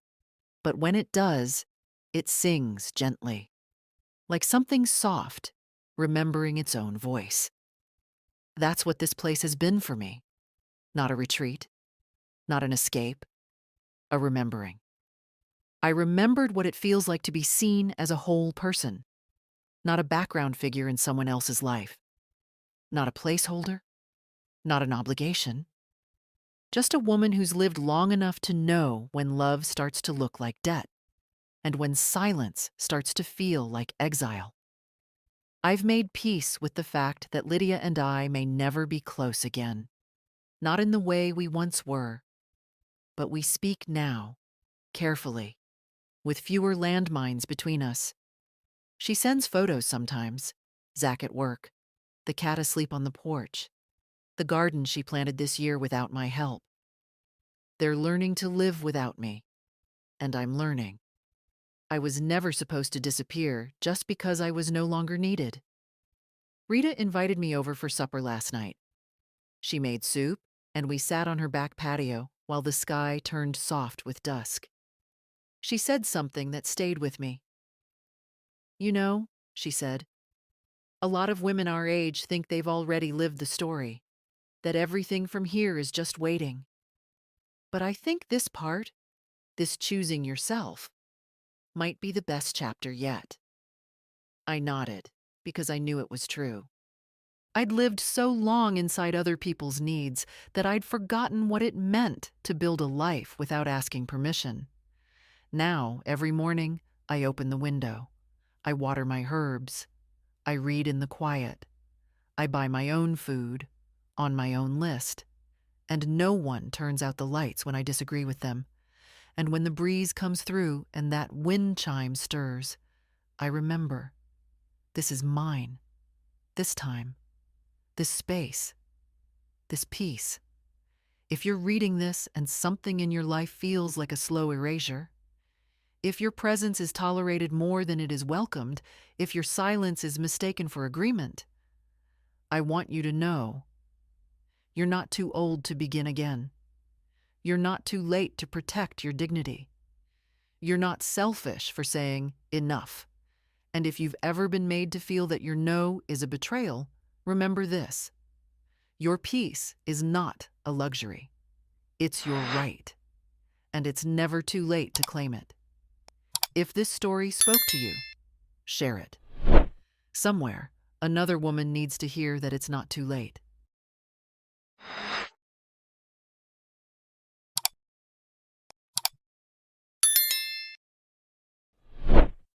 but when it does, it sings gently, like something soft, remembering its own voice. That's what this place has been for me. Not a retreat, not an escape, a remembering. I remembered what it feels like to be seen as a whole person, not a background figure in someone else's life, not a placeholder, not an obligation, just a woman who's lived long enough to know when love starts to look like debt and when silence starts to feel like exile. I've made peace with the fact that Lydia and I may never be close again, not in the way we once were, but we speak now, carefully, with fewer landmines between us. She sends photos sometimes, Zach at work, the cat asleep on the porch, the garden she planted this year without my help. They're learning to live without me, and I'm learning. I was never supposed to disappear just because I was no longer needed. Rita invited me over for supper last night. She made soup, and we sat on her back patio while the sky turned soft with dusk. She said something that stayed with me. You know, she said, a lot of women our age think they've already lived the story, that everything from here is just waiting. But I think this part, this choosing yourself, might be the best chapter yet. I nodded, because I knew it was true. I'd lived so long inside other people's needs that I'd forgotten what it meant to build a life without asking permission. Now, every morning, I open the window. I water my herbs. I read in the quiet. I buy my own food, on my own list. And no one turns out the lights when I disagree with them. And when the breeze comes through and that wind chime stirs, I remember. This is mine. This time. This space. This peace. If you're reading this and something in your life feels like a slow erasure, if your presence is tolerated more than it is welcomed, if your silence is mistaken for agreement, I want you to know you're not too old to begin again. You're not too late to protect your dignity. You're not selfish for saying enough. And if you've ever been made to feel that your no is a betrayal, remember this. Your peace is not a luxury. It's your right. And it's never too late to claim it. If this story spoke to you, share it. Somewhere, another woman needs to hear that it's not too late.